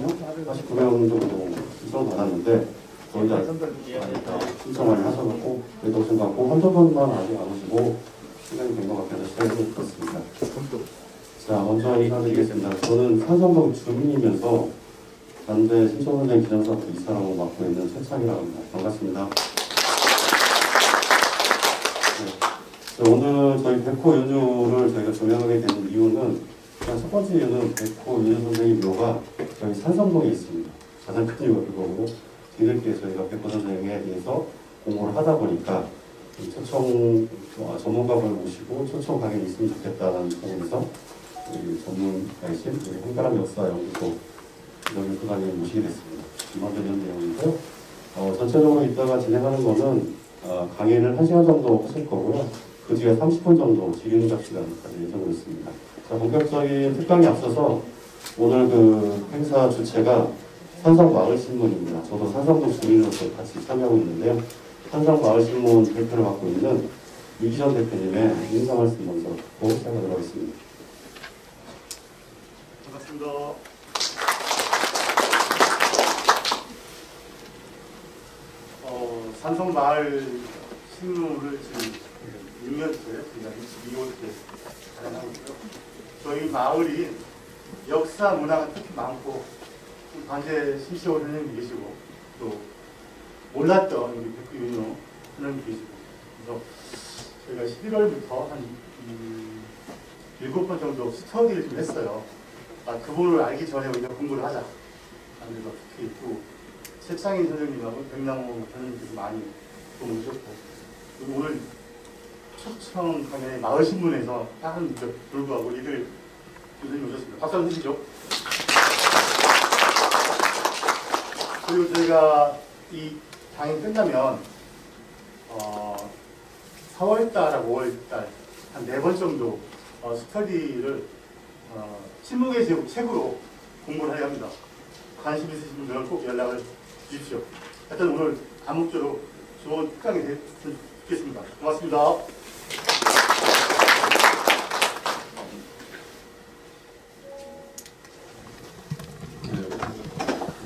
49명 정도 신청을 받았는데 거의 다 신청 많이 하셔갖고 그래도 오신 것 같고 한두 분만 아직 안 오시고 시간이 된 것 같아서 시작해보도록 하겠습니다. 자, 먼저 인사드리겠습니다. 저는 산성동 주민이면서 단대 신청선생 기념사업부 이사라고 맡고 있는 최창이라고 합니다. 반갑습니다. 네. 오늘 저희 백호 연휴를 저희가 조명하게 된 이유는 첫 번째 이유는 백호 윤유 선생님 묘가 저희 산성동에 있습니다. 가장 큰 이유가 그거고 뒤늦게 저희가 백호 선생님에 대해서 공부를 하다 보니까 초청 전문가분을 모시고 초청 강연이 있으면 좋겠다는 부분에서 전문가이신 우리 한가람 역사연구소 기념 강연을 모시게 됐습니다. 이만 되는 내용인데요. 전체적으로 이따가 진행하는 거는 강의를 1시간 정도 하실 거고요. 그 뒤에 30분 정도 질의응답 시간까지 예정되어 있습니다. 자, 본격적인 특강에 앞서서 오늘 그 행사 주체가 산성마을신문입니다. 저도 산성동 주민으로서 같이 참여하고 있는데요. 산성마을신문 대표를 맡고 있는 유기전 대표님의 인사 말씀 먼저 듣고 시작하도록 하겠습니다. 반갑습니다. 산성마을 신문을 지금 6년째 저희가 22호째 촬영하고 있고요. 저희 마을이 역사 문화가 특히 많고 관제 신시호 선생님이 계시고 또 몰랐던 우리 백구 윤호 선생님이 계시고 그래서 저희가 11월부터 한 7번 정도 스터디를 좀 했어요. 그분을 알기 전에 우리가 공부를 하자. 그래서 특히 또 책상인 선생님하고 백남호 선생님께서 많이 도움을 주셨고 오늘 초청 강연의 마을신문에서 다른 불구하고 이들 선생님 오셨습니다. 박수 한번 주시죠. 그리고 저희가 이 강연 끝나면 4월달하고 5월달 한 4번 정도 스터디를 신문계 책으로 공부를 해야 합니다. 관심 있으신 분들은 꼭 연락을 주십시오. 하여튼 오늘 아무쪼록 좋은 특강이 됐으면 좋겠습니다. 고맙습니다.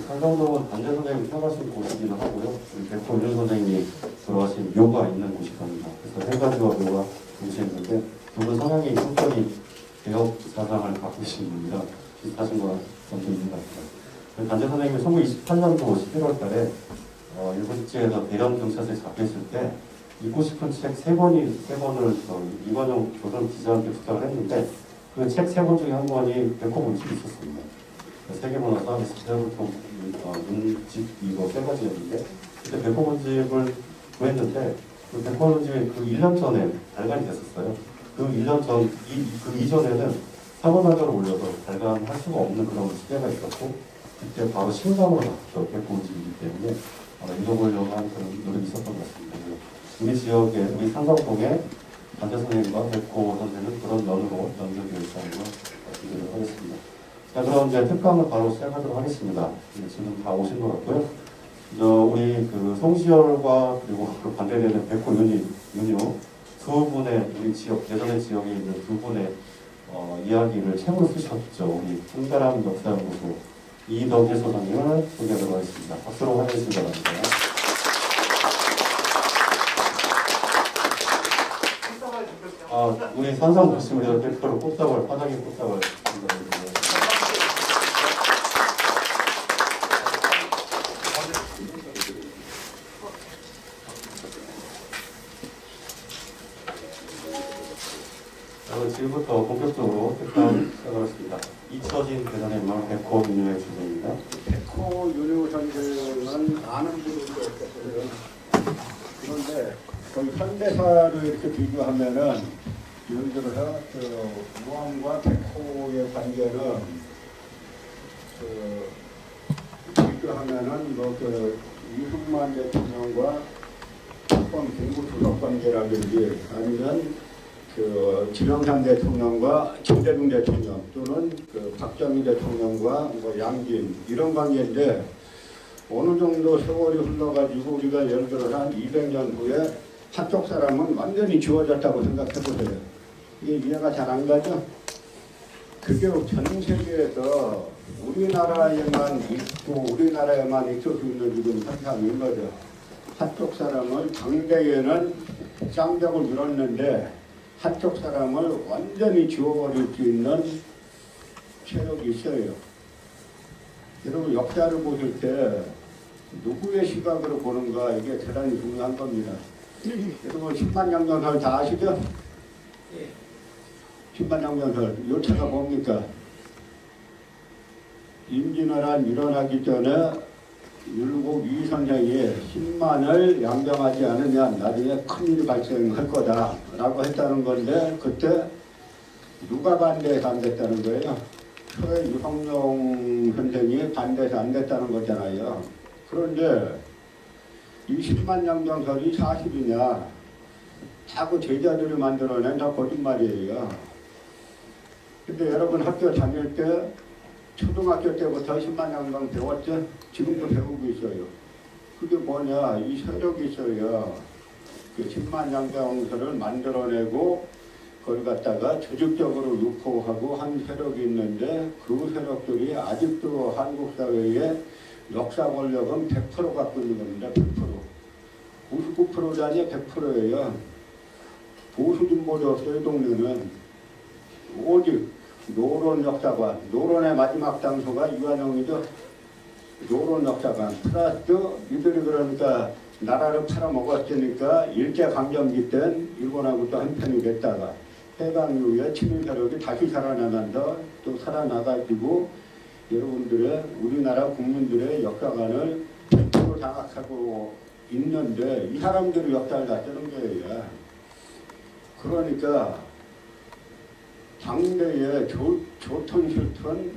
산성동은 단재 선생님이 태어나신 곳이기도 하고요. 백호 윤유 선생님이 돌아가신 묘가 있는 곳이랍니다. 그래서 세 가지와 묘가 동시에 있는데 두 분 성향이 성격이 개혁 사상을 갖고 계신 분이라 비슷하신 것 정도 있는 것 같아요. 단재 선생님이 1928년도 11월 달에 일본 직지에서 대련 경찰서에 잡혔을 때 읽고 싶은 책 3권을 이관영 조선 기자한테 부탁을 했는데 그 책 3권 중에 한 권이 백호 문집이 있었습니다. 세계문화 서비스 때부터 문집 이거 3가지였는데 그때 백호 문집을 구했는데 그 백호 문집이 그 1년 전에 발간이 됐었어요. 그 1년 전, 그 이전에는 사본화가를 올려서 발간할 수가 없는 그런 시대가 있었고 그때 바로 신감으로 나왔죠. 백호 문집이기 때문에 읽어보려고 하는 그런 노력이 있었던 것 같습니다. 우리 지역에, 우리 산성동에 단재 선생님과 백호 선생은 그런 면으로 연결되어 있다는 걸 말씀드리도록 하겠습니다. 자, 그럼 이제 특강을 바로 시작하도록 하겠습니다. 지금 다 오신 것 같고요. 우리 그 송시열과 그리고 그 반대되는 백호 윤유 두 분의 우리 지역, 예전의 지역에 있는 두 분의 이야기를 책으로 쓰셨죠. 우리 한가람 역사연구소 이덕재 소장님을 소개하도록 하겠습니다. 박수로 환영해 주시기 바랍니다. 우리 산성 도시물에서 대표로 꽃다발, 화장의 꽃다발 감사드립니다. 지금부터 본격적으로 특강 시작하겠습니다. 이처진 대단의 백호 윤유의 주제입니다. 백호 윤유 선생은 아는 분들도 없었어요. 그런데 거의 현대사를 이렇게 비교하면은 예를 들어서 우왕과 백호의 관계는 비교하면은 이승만 대통령과 김구수석 관계라든지 아니면 김영삼 대통령과 김대중 대통령 또는 박정희 대통령과 양진 이런 관계인데 어느 정도 세월이 흘러가지고 우리가 예를 들어서 한 200년 후에 한쪽 사람은 완전히 지워졌다고 생각해 보세요. 이게 이해가 잘 안 가죠? 그게 전 세계에서 우리나라에만 있고 우리나라에만 있을 수 있는 지금 현상인 거죠. 한쪽 사람을 당대에는 쌍벽을 밀었는데 한쪽 사람을 완전히 지워버릴 수 있는 체력이 있어요. 여러분 역사를 보실 때 누구의 시각으로 보는가 이게 대단히 중요한 겁니다. 여러분 신만양전설 다 아시죠? 신만양전설 요체가 뭡니까? 임진왜란 일어나기 전에 율곡 이 선생이 10만을 양정하지 않으면 나중에 큰일이 발생할 거다 라고 했다는 건데 그때 누가 반대해서 안 됐다는 거예요? 초에 유성룡 선생이 반대해서 안 됐다는 거잖아요. 그런데 이 10만 양정설이 사실이냐? 다 그 제자들이 만들어낸 다 거짓말이에요. 근데 여러분 학교 다닐 때 초등학교 때부터 10만 양정 배웠죠? 지금도 배우고 있어요. 그게 뭐냐? 이 세력이 있어요. 그 10만 양정설을 만들어내고 그걸 갖다가 조직적으로 유포하고 한 세력이 있는데 그 세력들이 아직도 한국 사회에 역사 권력은 100% 갖고 있는 겁니다. 100%. 99%도 아니에요. 100%예요. 보수 진보도 없어요. 동네는. 오직 노론 역사관. 노론의 마지막 장소가 유한영이죠. 노론 역사관. 플러스 이들이 그러니까 나라를 팔아먹었으니까 일제강점기 땐 일본하고 또 한편이 됐다가 해방 이후에 친일 세력이 다시 살아나면서 또 살아나가지고 여러분들의 우리나라 국민들의 역사관을 100% 장악하고 있는데 이 사람들이 역사를 다 쓰는 거예요. 그러니까 당대에 조턴 실턴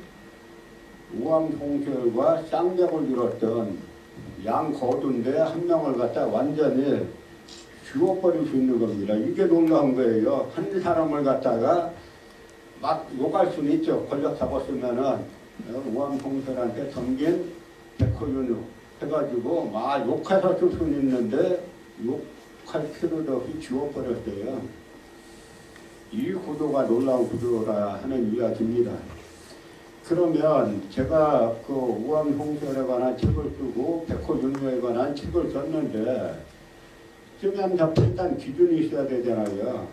우왕통솔과 쌍벽을 이뤘던 양거두인데 한 명을 갖다 완전히 죽어버릴 수 있는 겁니다. 이게 놀라운 거예요. 한 사람을 갖다가 막 욕할 수는 있죠. 권력 잡았으면은 우왕통솔한테 섬긴 백호윤우 해가지고 막 욕해서 쓸 수는 있는데 욕할 필요도 없이 지워버렸어요. 이 구도가 놀라운 구도라 하는 이야기입니다. 그러면 제가 그 우왕통솔에 관한 책을 쓰고 백호윤우에 관한 책을 썼는데 쓰면서 판단 기준이 있어야 되잖아요.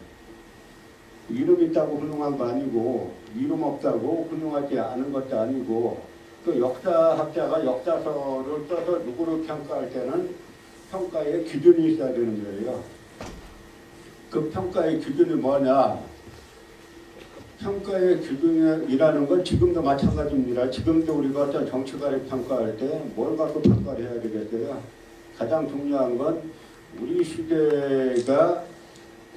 이름 있다고 훌륭한 거 아니고 이름 없다고 훌륭하지 않은 것도 아니고 그 역사학자가 역사서를 써서 누구를 평가할 때는 평가의 기준이 있어야 되는 거예요. 그 평가의 기준이 뭐냐? 평가의 기준이라는 건 지금도 마찬가지입니다. 지금도 우리가 어떤 정치가를 평가할 때 뭘 갖고 평가를 해야 되겠어요? 가장 중요한 건 우리 시대가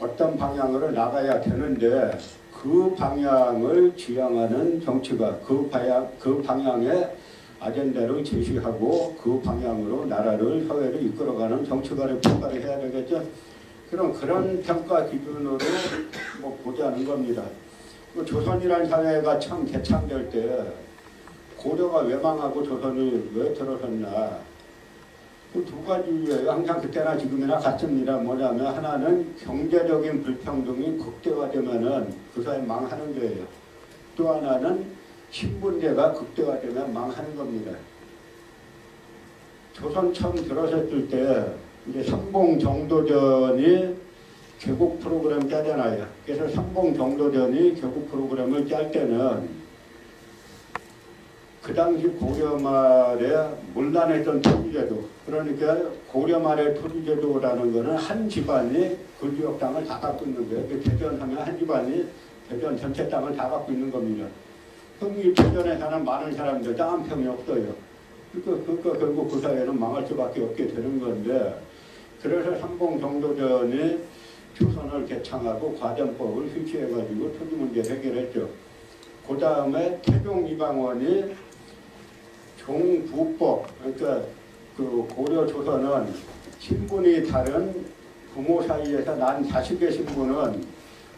어떤 방향으로 나가야 되는데 그 방향을 지향하는 정치가 그 방향의 아젠다를 제시하고 그 방향으로 나라를 사회를 이끌어가는 정치가를 평가를 해야 되겠죠. 그럼 그런 평가 기준으로 뭐 보자는 겁니다. 조선이라는 사회가 참 개창될 때 고려가 왜 망하고 조선이 왜 들어섰나? 그 두 가지 이유예요. 항상 그때나 지금이나 같습니다. 뭐냐면 하나는 경제적인 불평등이 극대화되면은 그 사회 망하는 거예요. 또 하나는 신분제가 극대화되면 망하는 겁니다. 조선 처음 들어섰을 때 이제 삼봉정도전이 개국 프로그램 짜잖아요. 그래서 삼봉정도전이 개국 프로그램을 짤 때는 그 당시 고려 말에 문란했던 토지제도, 그러니까 고려 말의 토지제도라는 것은 한 집안이 그 지역 땅을 다 갖고 있는 거예요. 대전하면 한 집안이 대전 전체 땅을 다 갖고 있는 겁니다. 형이 대전에 사는 많은 사람들 땅 한 평이 없어요. 그러니까 결국 그 사회는 망할 수밖에 없게 되는 건데, 그래서 삼봉정도전이 조선을 개창하고 과전법을 휘치해가지고 토지 문제 해결했죠. 그 다음에 태종 이방원이 종부법, 그러니까 그 고려 조선은 신분이 다른 부모 사이에서 난 자식의 신분은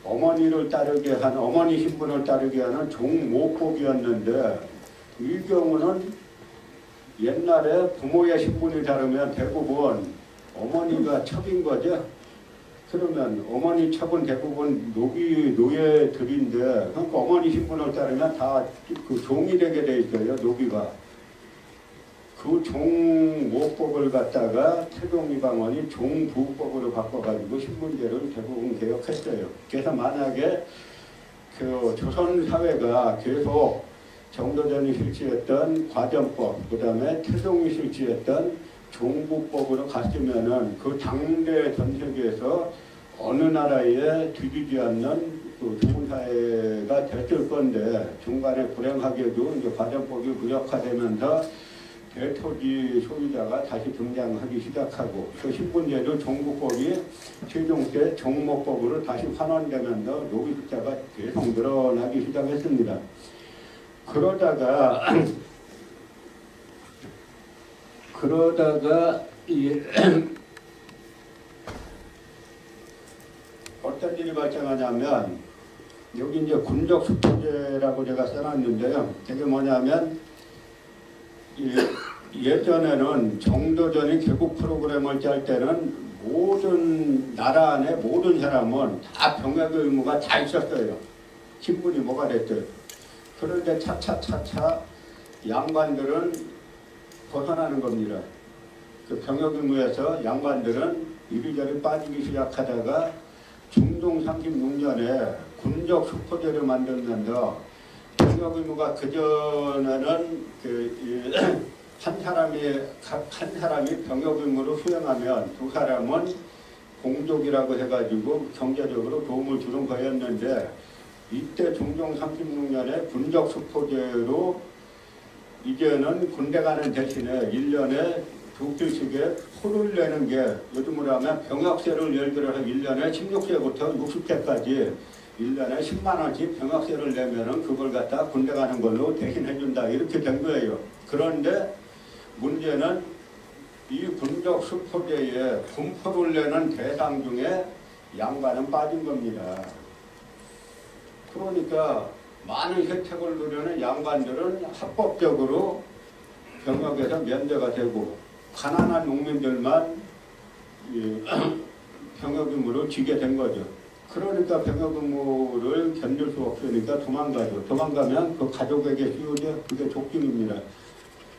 어머니를 따르게 하는, 어머니 신분을 따르게 하는 종모법이었는데, 이 경우는 옛날에 부모의 신분이 다르면 대부분 어머니가 첩인 거죠. 그러면 어머니 첩은 대부분 노예들인데, 그러니까 어머니 신분을 따르면 다 그 종이 되게 돼 있어요, 노비가. 그 종모법을 갖다가 태동이방원이 종부법으로 바꿔가지고 신분제를 대부분 개혁했어요. 그래서 만약에 그 조선 사회가 계속 정도전이 실시했던 과전법, 그 다음에 태동이 실시했던 종부법으로 갔으면은 그 당대 전 세계에서 어느 나라에 뒤지지 않는 그 좋은 사회가 됐을 건데, 중간에 불행하게도 이제 과전법이 무력화되면서 대토지 소유자가 다시 등장하기 시작하고, 그 신분제도 종부법이 최종 때 종모법으로 다시 환원되면서 노비 숫자가 계속 늘어나기 시작했습니다. 그러다가 어떤 일이 발생하냐면, 여기 이제 군적 수포제라고 제가 써놨는데요. 그게 뭐냐면, 예전에는 정도전이 개국 프로그램을 짤 때는 모든 나라 안에 모든 사람은 다 병역의 의무가 다 있었어요. 신분이 뭐가 됐든. 그런데 차차 양반들은 벗어나는 겁니다. 그 병역 의무에서 양반들은 이리저리 빠지기 시작하다가 중동 36년에 군적 수포제를 만들면서 병역 의무가 그전에는 한 사람이 병역 의무를 수행하면 두 사람은 공족이라고 해가지고 경제적으로 도움을 주는 거였는데, 이때 중종 36년에 군적 수포제로 이제는 군대 가는 대신에 1년에 두 필씩에 표를 내는 게, 요즘으로 하면 병역세를 예를 들어서 1년에 16세부터 60세까지 1년에 10만 원씩 병역세를 내면은 그걸 갖다 군대 가는 걸로 대신해준다, 이렇게 된 거예요. 그런데 문제는 이 군적 수포제에 군표를 내는 대상 중에 양반은 빠진 겁니다. 그러니까 많은 혜택을 누리는 양반들은 합법적으로 병역에서 면제가 되고, 가난한 농민들만 병역 의무를 지게 된 거죠. 그러니까 병역 의무를 견딜 수 없으니까 도망가죠. 도망가면 그 가족에게 씌우죠. 그게 족증입니다.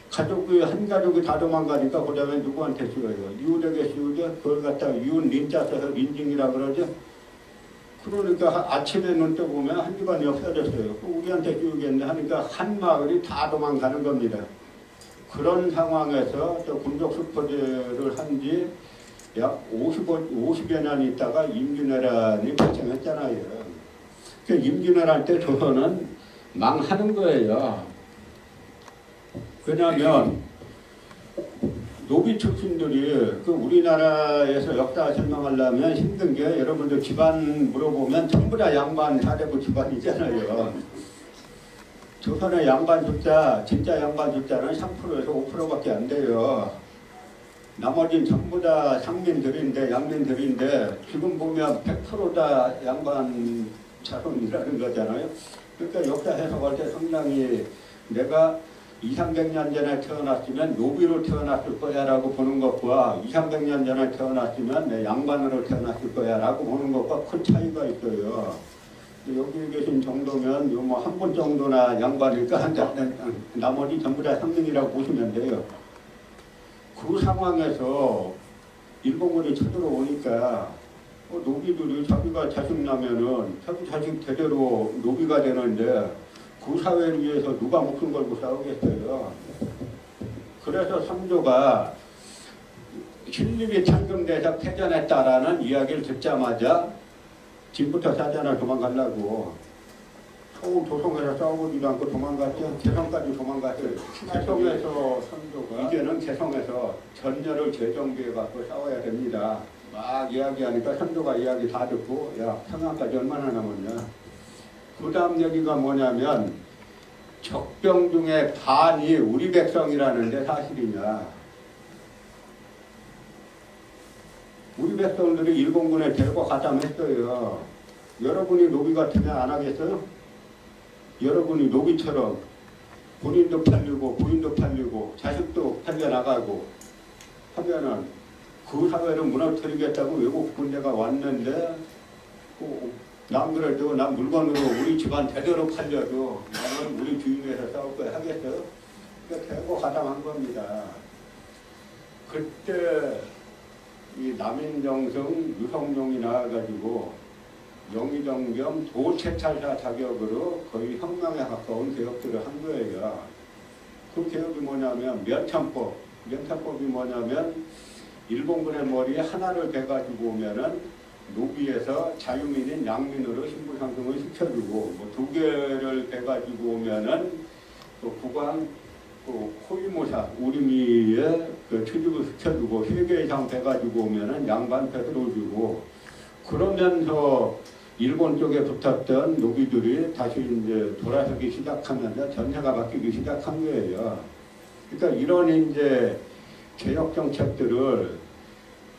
가족이 한 가족이 다 도망가니까 그다음에 누구한테 씌워요? 이웃에게 씌우죠. 그걸 갖다가 이웃 린자 써서 린징이라 그러죠. 그러니까 아침에 눈 떠보면 한 집안이 없어졌어요. 우리한테 씌우겠네 하니까 한 마을이 다 도망가는 겁니다. 그런 상황에서 저 군적 수포제를 한 지 약 50여 년 있다가 임진왜란이 발생했잖아요. 그 임진왜란 때 조선은 망하는 거예요. 왜냐하면 노비 출신들이 그 우리나라에서 역사 설명하려면 힘든 게, 여러분들 집안 물어보면 전부 다 양반 사대부 집안이잖아요. 조선의 양반 숫자, 진짜 양반 숫자는 3%에서 5%밖에 안 돼요. 나머지는 전부 다 상민들인데, 양민들인데, 지금 보면 100% 다 양반 자손이라는 거잖아요. 그러니까 역사 해석할 때 상당히 내가 200~300년 전에 태어났으면 노비로 태어났을 거야 라고 보는 것과 200~300년 전에 태어났으면 내 양반으로 태어났을 거야 라고 보는 것과 큰 차이가 있어요. 여기 계신 정도면 뭐 한 분 정도나 양반일까, 나머지 전부 다 상민이라고 보시면 돼요. 그 상황에서 일본군이 쳐들어오니까 노비들이 자기가 자식 나면은 자기 자식 대대로 노비가 되는데 그 사회를 위해서 누가 목숨 걸고 싸우겠어요. 그래서 성조가 신립이 창금돼서 패전했다라는 이야기를 듣자마자 집부터 사자나 도망가려고 서울 도성에서 싸우지도 않고 도망갔죠. 개성까지 도망갔어요. 개성에서 선조가 이제는 개성에서 전열을 재정비해갖고 싸워야 됩니다. 막 이야기하니까 선조가 이야기 다 듣고, 야, 평양까지 얼마나 남았냐. 그 다음 얘기가 뭐냐면, 적병 중에 반이 우리 백성이라는데 사실이냐. 우리 백성들이 일본군에 데리고 가담했어요. 여러분이 노비 같으면 안 하겠어요? 여러분이 노비처럼 본인도 팔리고 부인도 팔리고 자식도 팔려나가고 하면은 그 사회를 무너뜨리겠다고 외국 군대가 왔는데 남들도 난 물건으로 우리 집안 대대로 팔려도 나는 우리 주인에서 싸울 거야 하겠어? 그러니까 대고 가담한 겁니다. 그때 이 남인정성 유성룡이 나와가지고 영의정 겸 도채찰사 자격으로 거의 혁명에 가까운 개혁들을 한 거예요. 그 개혁이 뭐냐면 면탄법이 뭐냐면 일본군의 머리에 하나를 베가지고 오면은 노비에서 자유민인 양민으로 신분 상승을 시켜주고 뭐 두 개를 베가지고 오면은 또 국왕 코이모사 우리미에 그 취직을 시켜주고 3개 이상 베가지고 오면은 양반 베들어주고 그러면서 일본 쪽에 붙었던 노비들이 다시 이제 돌아서기 시작하면서 전세가 바뀌기 시작한 거예요. 그러니까 이런 이제 개혁 정책들을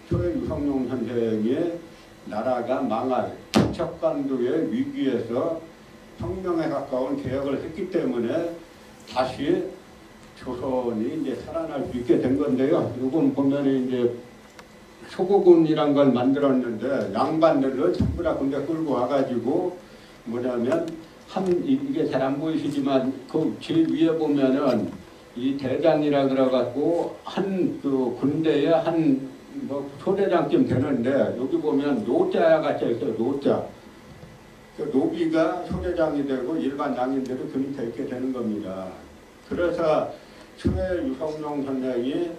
초에 유성룡 선생이 나라가 망할 척관도의 위기에서 혁명에 가까운 개혁을 했기 때문에 다시 조선이 이제 살아날 수 있게 된 건데요. 이건 보면 이제 소국군이란 걸 만들었는데 양반들을 전부 다 군대 끌고 와가지고 뭐냐면 이게 잘 안 보이시지만 그 제일 위에 보면은 이 대장이라 그래갖고 한 그 군대에 한 뭐 소대장쯤 되는데 여기 보면 노자가 있어요. 노자. 그 노비가 소대장이 되고 일반 양인들이 그 밑에 있게 되는 겁니다. 그래서 초에 유성룡 선생이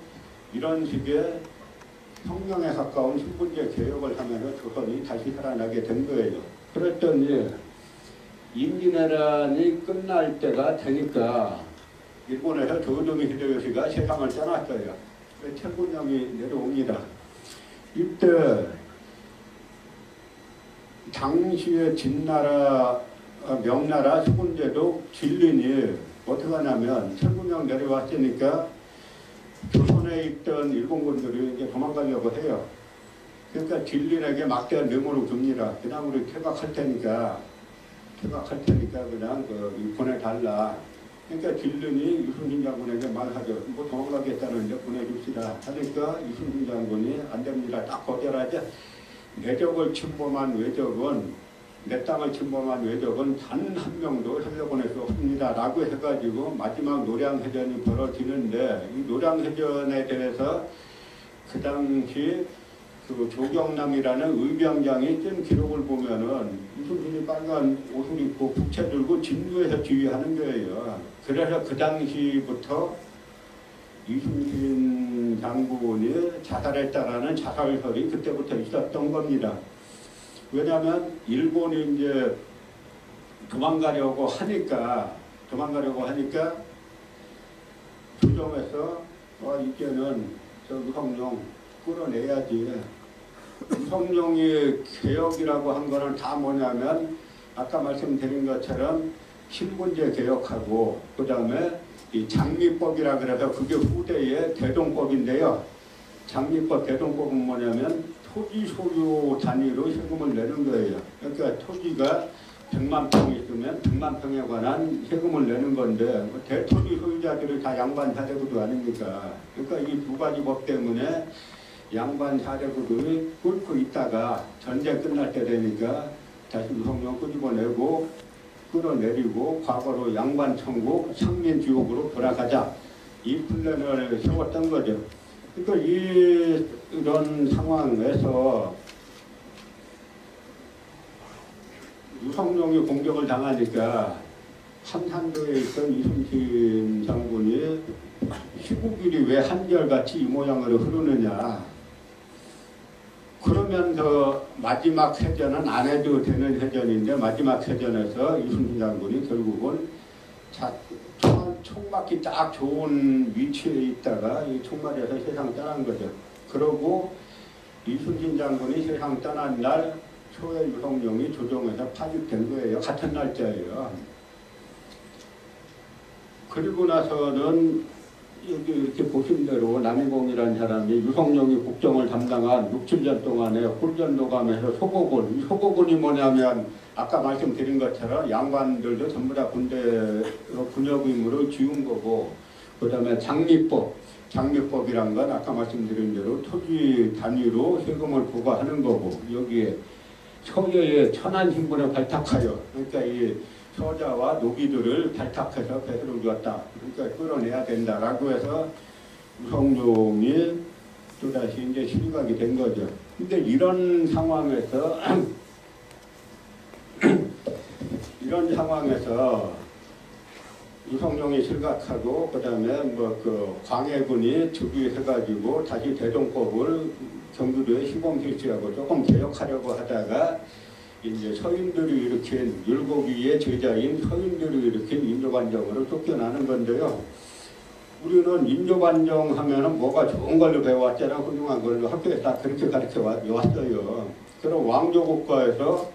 이런 식의 혁명에 가까운 신분제 개혁을 하면서 조선이 다시 살아나게 된 거예요. 그랬더니 임진왜란이 끝날 때가 되니까 일본에서 조조미 히데요시가 세상을 떠났어요. 철군령이 내려옵니다. 이때 당시의 진나라, 명나라 수군제도 진린이 어떻게 하냐면 철군령 내려왔으니까 조선에 있던 일본군들이 이제 도망가려고 해요. 그러니까 진린에게 막대한 뇌물을 줍니다. 그냥 우리 퇴각할 테니까 그냥 보내달라. 그러니까 진린이 유승진 장군에게 말하죠. 뭐 도망가겠다는데 보내줍시다. 하니까 유승진 장군이 안 됩니다. 딱 거절하죠. 내 적을 침범한 외적은, 내 땅을 침범한 외적은 단 한 명도 살려보낼 수 없습니다. 라고 해가지고 마지막 노량해전이 벌어지는데 이 노량해전에 대해서 그 당시 그 조경남이라는 의병장이 쓴 기록을 보면은 유승진이 빨간 옷을 입고 북채 들고 진도에서 지휘하는 거예요. 그래서 그 당시부터 유승진 장군이 자살했다라는 자살설이 그때부터 있었던 겁니다. 왜냐하면 일본이 이제 도망가려고 하니까 조정에서 이제는 저 유성룡 끌어내야지. 유성룡이 개혁이라고 한 거는 다 뭐냐면 아까 말씀드린 것처럼 신분제 개혁하고 그 다음에 이 장미법이라 그래서 그게 후대의 대동법인데요. 장미법 대동법은 뭐냐면 토지 소유 단위로 세금을 내는 거예요. 그러니까 토지가 100만 평 있으면 100만 평에 관한 세금을 내는 건데 대토지 소유자들이 다 양반 사대구도 아닙니까? 그러니까 이 두 가지 법 때문에 양반 사대구들이 꿇고 있다가 전쟁 끝날 때 되니까 다시 유성룡 끄집어내고 끌어내리고 과거로 양반 천국 상민지옥으로 돌아가자 이 플랜을 세웠던 거죠. 그러니까 이런 상황에서 유성룡이 공격을 당하니까 한산도에 있던 이순신 장군이 시국일이 왜 한결같이 이 모양으로 흐르느냐. 그러면서 마지막 해전은 안 해도 되는 해전인데 마지막 해전에서 이순신 장군이 결국은 총맞기 딱 좋은 위치에 있다가 이 총맞아서 세상 떠난 거죠. 그러고 이순신 장군이 세상 떠난 날 초에 유성룡이 조정에서 파직된 거예요. 같은 날짜예요. 그리고 나서는 여기 이렇게 보신 대로 남이공이라는 사람이 유성룡이 국정을 담당한 6, 7년 동안에 홀전도감에서 소고군이 뭐냐면 아까 말씀드린 것처럼 양반들도 전부 다 군대로 군역임으로 지운 거고 그 다음에 장미법이란 건 아까 말씀드린 대로 토지 단위로 세금을 부과하는 거고, 여기에 소유의 천안신분을 발탁하여, 그러니까 이 소자와 노비들을 발탁해서 배수를 주었다, 그러니까 끌어내야 된다라고 해서 우성룡이 또다시 이제 실각이 된 거죠. 근데 이런 상황에서 우성룡이 실각하고, 그 다음에 뭐 그 광해군이 즉위해가지고 다시 대동법을 경주도에 시범 실시하고 조금 개혁하려고 하다가 이제 서인들이 일으킨, 율곡이의 제자인 서인들이 일으킨 인조반정으로 쫓겨나는 건데요. 우리는 인조반정 하면은 뭐가 좋은 걸로 배워왔잖아. 훌륭한 걸로 학교에 다 그렇게 가르쳐 왔어요. 그럼 왕조국가에서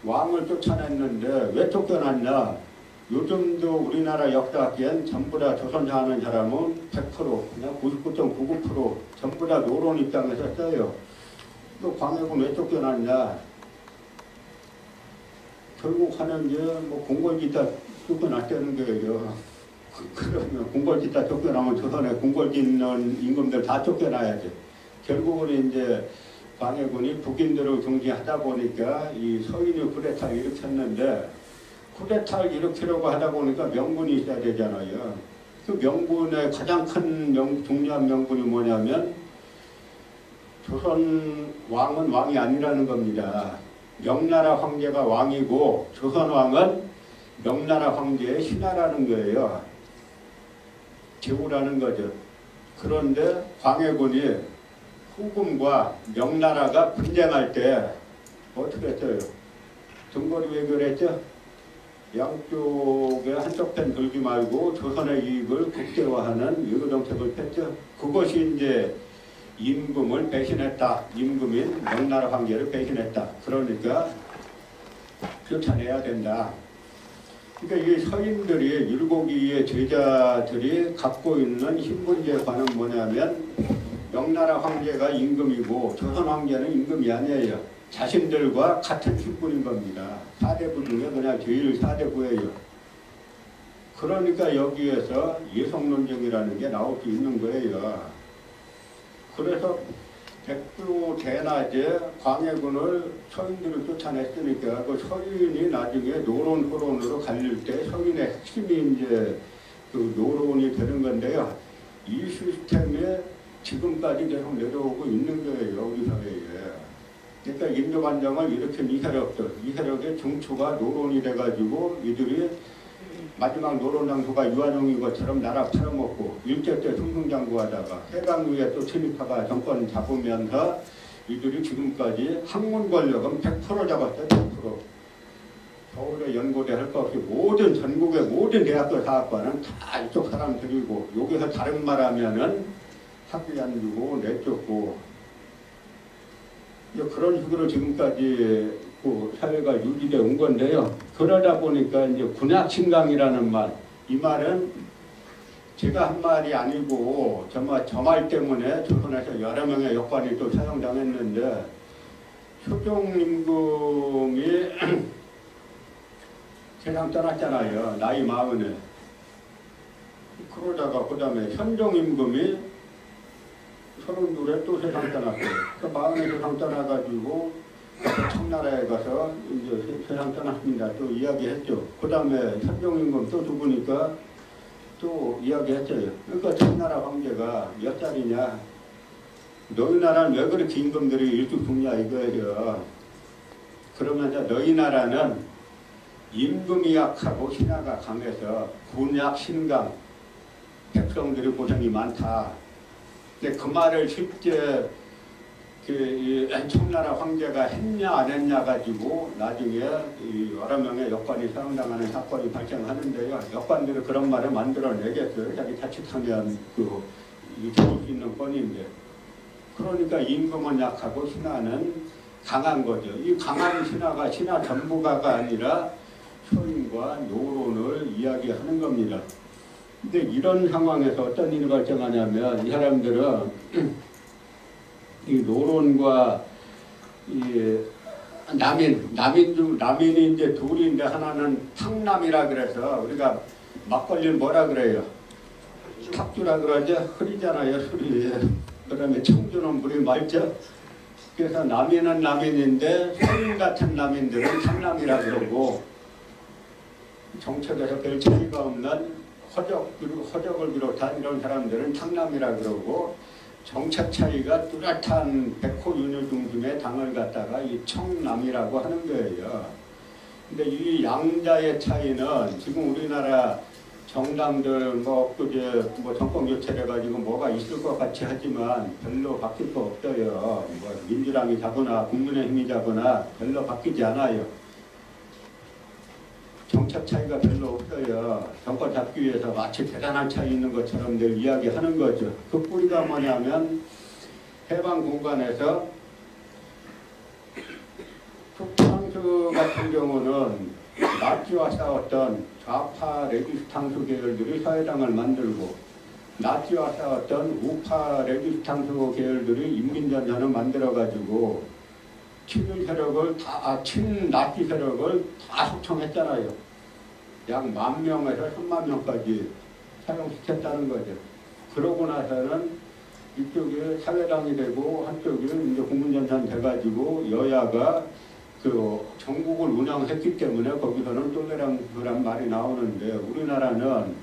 왕을 쫓아냈는데 왜 쫓겨났냐? 요즘도 우리나라 역사학계엔 전부 다 조선 사는 사람은 100%, 그냥 99.99% 전부 다 노론 입장에서 써요. 또 광해군 왜 쫓겨났냐? 결국 하는 게 뭐 궁궐기다 쫓겨났다는 거예요. 그러면 궁궐기다 쫓겨나면 조선에 궁궐기 있는 임금들 다 쫓겨나야지. 결국은 이제 광해군이 북인들을 중지하다 보니까 이 서인이 쿠데타를 일으켰는데, 쿠데타를 일으키려고 하다 보니까 명분이 있어야 되잖아요. 그 명분의 가장 큰 중요한 명분이 뭐냐면 조선 왕은 왕이 아니라는 겁니다. 명나라 황제가 왕이고 조선 왕은 명나라 황제의 신하라는 거예요. 제후라는 거죠. 그런데 광해군이 후금과 명나라가 분쟁할 때 어떻게 했어요? 등거리 외교를 했죠? 양쪽에 한쪽 편 들지 말고 조선의 이익을 국제화하는 외교 정책을 폈죠. 그것이 이제 임금을 배신했다. 임금인 명나라 황제를 배신했다. 그러니까 쫓아내야 된다. 그러니까 이 서인들이, 율곡이의 제자들이 갖고 있는 신분제관은 뭐냐면 명나라 황제가 임금이고 조선 황제는 임금이 아니에요. 자신들과 같은 신분인 겁니다. 4대부 중에 그냥 제일 4대부예요. 그러니까 여기에서 예성논쟁이라는 게 나올 수 있는 거예요. 그래서 백두 대낮에 광해군을 서인들을 쫓아냈으니까 그 서인이 나중에 노론 호론으로 갈릴 때 서인의 핵심이 이제 그 노론이 되는 건데요. 이 시스템이 지금까지 계속 내려오고 있는 거예요, 우리 사회에. 그러니까 인조반정을 일으킨 이세력의 중추가 노론이 돼가지고 이들이 마지막 노론 장수가 유한용인 것처럼 나라 팔아먹고 일제 때 승승장구하다가 해방 후에 또 친일파가 정권 잡으면서 이들이 지금까지 학문 권력은 100% 잡았어요. 100%. 서울의 연고대 할 것 없이 모든 전국의 모든 대학교 사학과는 다 이쪽 사람들이고, 여기서 다른 말하면은 학비 안 주고 내쫓고, 그런 식으로 지금까지 그 사회가 유지되어 온 건데요. 그러다 보니까 이제 군약신강이라는 말, 이 말은 제가 한 말이 아니고 정말 저 말 때문에 조선에서 여러 명의 역관이 또 사용당했는데, 효종임금이 세상 떠났잖아요. 나이 40에. 그러다가 그 다음에 현종임금이 32에 또 세상 떠났어요. 그 40에 세상 떠나가지고 청나라에 가서 이제 세상 떠났습니다. 또 이야기했죠. 그 다음에 현종임금 또 죽으니까 또 이야기했어요. 그러니까 청나라 황제가 몇 살이냐? 너희 나라는 왜 그렇게 임금들이 일찍 죽냐 이거예요. 그러면서 너희 나라는 임금이 약하고 신하가 강해서 군약 신강, 백성들이 고생이 많다. 근데 그 말을 실제 그 청나라 황제가 했냐 안 했냐 가지고 나중에 여러 명의 역관이 사형당하는 사건이 발생하는데요. 역관들이 그런 말을 만들어내겠어요. 자기 자칫하면 죽을 수 있는 건인데. 그러니까 임금은 약하고 신하는 강한 거죠. 이 강한 신하가 신하 전부가가 아니라 서인과 노론을 이야기하는 겁니다. 근데 이런 상황에서 어떤 일이 발생하냐면 이 사람들은 이 노론과 이 남인이 이제 둘인데 하나는 탕남이라 그래서 우리가 막걸리를 뭐라 그래요? 탁주라 그러죠. 흐리잖아요, 술이. 그다음에 청주는 물이 맑죠. 그래서 남인은 남인인데 소인 같은 남인들은 상남이라 그러고 정책에서 별 차이가 없는 허적을 비롯한 이런 사람들은 상남이라 그러고 정책 차이가 뚜렷한 백호윤을 중심의 당을 갖다가 이 청남이라고 하는 거예요. 근데 이 양자의 차이는 지금 우리나라 정당들 뭐 정권 교체를 해가지고 뭐가 있을 것 같이 하지만 별로 바뀔 거 없어요. 뭐 민주당이 자거나 국민의힘이 자거나 별로 바뀌지 않아요. 정책 차이가 별로 없어요. 정권 잡기 위해서 마치 대단한 차이 있는 것처럼 늘 이야기하는 거죠. 그 뿌리가 뭐냐면 해방 공간에서 북탕수 같은 경우는 나치와 싸웠던 좌파 레지스탕수 계열들이 사회당을 만들고 나치와 싸웠던 우파 레지스탕수 계열들이 인민전선을 만들어가지고 친일 세력을 친나치 세력을 다 숙청했잖아요. 약 10,000명에서 30,000명까지 사용시켰다는 거죠. 그러고 나서는 이쪽에 사회당이 되고 한쪽에 이제 국민전선 돼가지고 여야가 그 전국을 운영했기 때문에 거기서는 똘레랑그란 말이 나오는데 우리나라는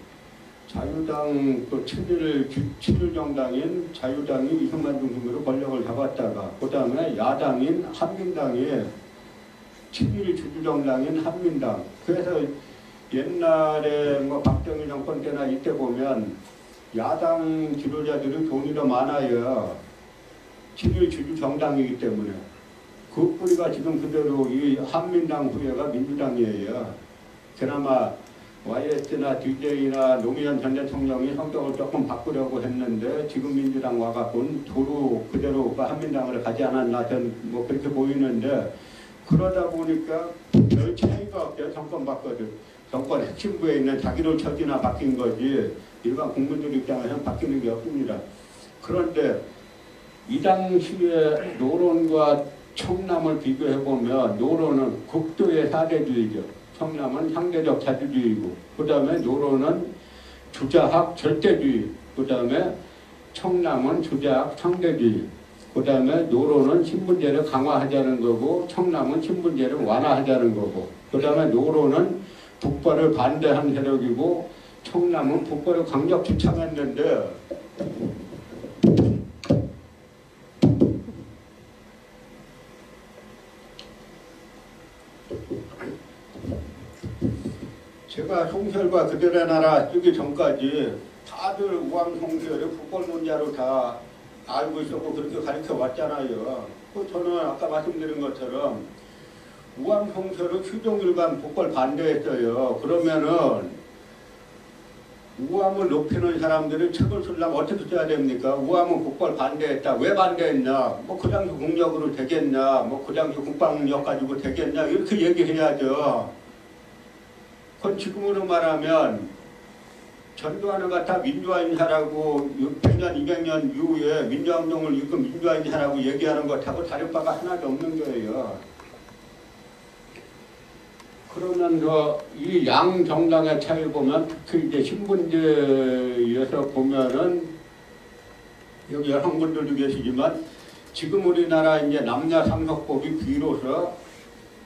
자유당 그 친일 정당인 자유당이 이승만 중심으로 권력을 잡았다가 그 다음에 야당인 한민당이 친일 주주정당인 한민당. 그래서 옛날에 뭐 박정희 정권 때나 이때 보면 야당 지도자들이 돈이 더 많아요. 친일 주주정당이기 때문에. 그 뿌리가 지금 그대로 이 한민당 후예가 민주당이에요. 그나마 YS나 DJ나 노무현 전 대통령이 성격을 조금 바꾸려고 했는데 지금 민주당 와갖고는 도로 그대로가 한민당으로 가지 않았나 뭐 그렇게 보이는데 그러다 보니까 별 차이가 없죠. 정권 바꿔도. 정권 핵심부에 있는 자기들 처지나 바뀐 거지 일반 국민들 입장에서는 바뀌는 게 없습니다. 그런데 이 당시의 노론과 청남을 비교해보면 노론은 극도의 사대주의죠. 청남은 상대적 자주주의고 그 다음에 노론은 주자학 절대주의 그 다음에 청남은 주자학 상대주의 그 다음에 노론은 신분제를 강화하자는 거고 청남은 신분제를 완화하자는 거고 그 다음에 노론은 북벌을 반대한 세력이고 청남은 북벌을 강력 추참했는데 제가 송설과 그들의 나라 쓰기 전까지 다들 우왕송설을 북벌 논자로 다 알고 있었고 그렇게 가르쳐 왔잖아요. 저는 아까 말씀드린 것처럼 우왕송설을 휴종일관 북벌 반대했어요. 그러면은 우왕을 높이는 사람들이 책을 쓰려면 어떻게 써야 됩니까? 우왕은 북벌 반대했다. 왜 반대했냐? 뭐 그 당시 국력으로 되겠냐? 뭐 그 당시 국방력 가지고 되겠냐? 이렇게 얘기해야죠. 그건 지금으로 말하면 전두환을 갖다 민주화인사라고 100년, 200년 이후에 민주화운동을 이끌 민주화인사라고 얘기하는 것하고 다를 바가 하나도 없는 거예요. 그러면 이 양 정당의 차이를 보면 특히 이제 신분제에서 보면은 여기 여성분들도 계시지만 지금 우리나라 이제 남녀 상속법이 비로소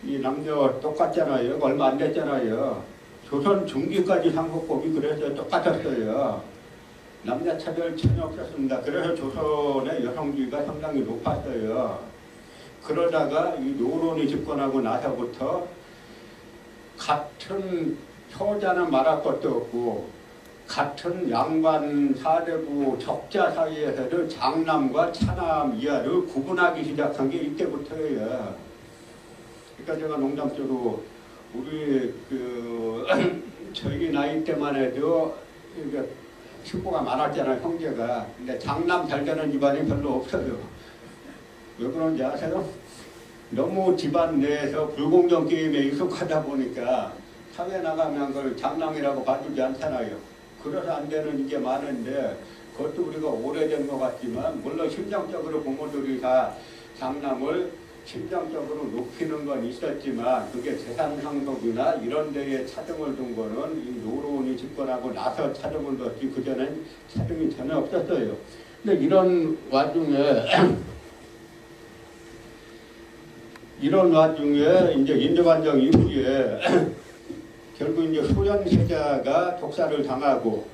이 남녀 똑같잖아요. 얼마 안 됐잖아요. 조선 중기까지 상속법이 그래서 똑같았어요. 남녀 차별 전혀 없었습니다. 그래서 조선의 여성주의가 상당히 높았어요. 그러다가 이 노론이 집권하고 나서부터 같은 효자는 말할 것도 없고 같은 양반 사대부 적자 사이에서도 장남과 차남 이하를 구분하기 시작한 게 이때부터예요. 그러니까 제가 농담적으로 우리 저희 나이 때만 해도 친구가 많았잖아요. 형제가. 근데 장남 잘 되는 집안이 별로 없어요. 왜 그런지 아세요? 너무 집안 내에서 불공정 게임에 익숙하다 보니까 사회 나가면 그걸 장남이라고 봐주지 않잖아요. 그래서 안 되는 게 많은데 그것도 우리가 오래된 것 같지만 물론 심정적으로 부모들이 다 장남을 심정적으로 높이는 건 있었지만 그게 재산 상속이나 이런 데에 차등을 둔 거는 이 노론이 집권하고 나서 차등을 뒀지 그전엔 차등이 전혀 없었어요. 근데 이런 와중에 이제 인조반정 이후에 결국 이제 소현세자가 독사를 당하고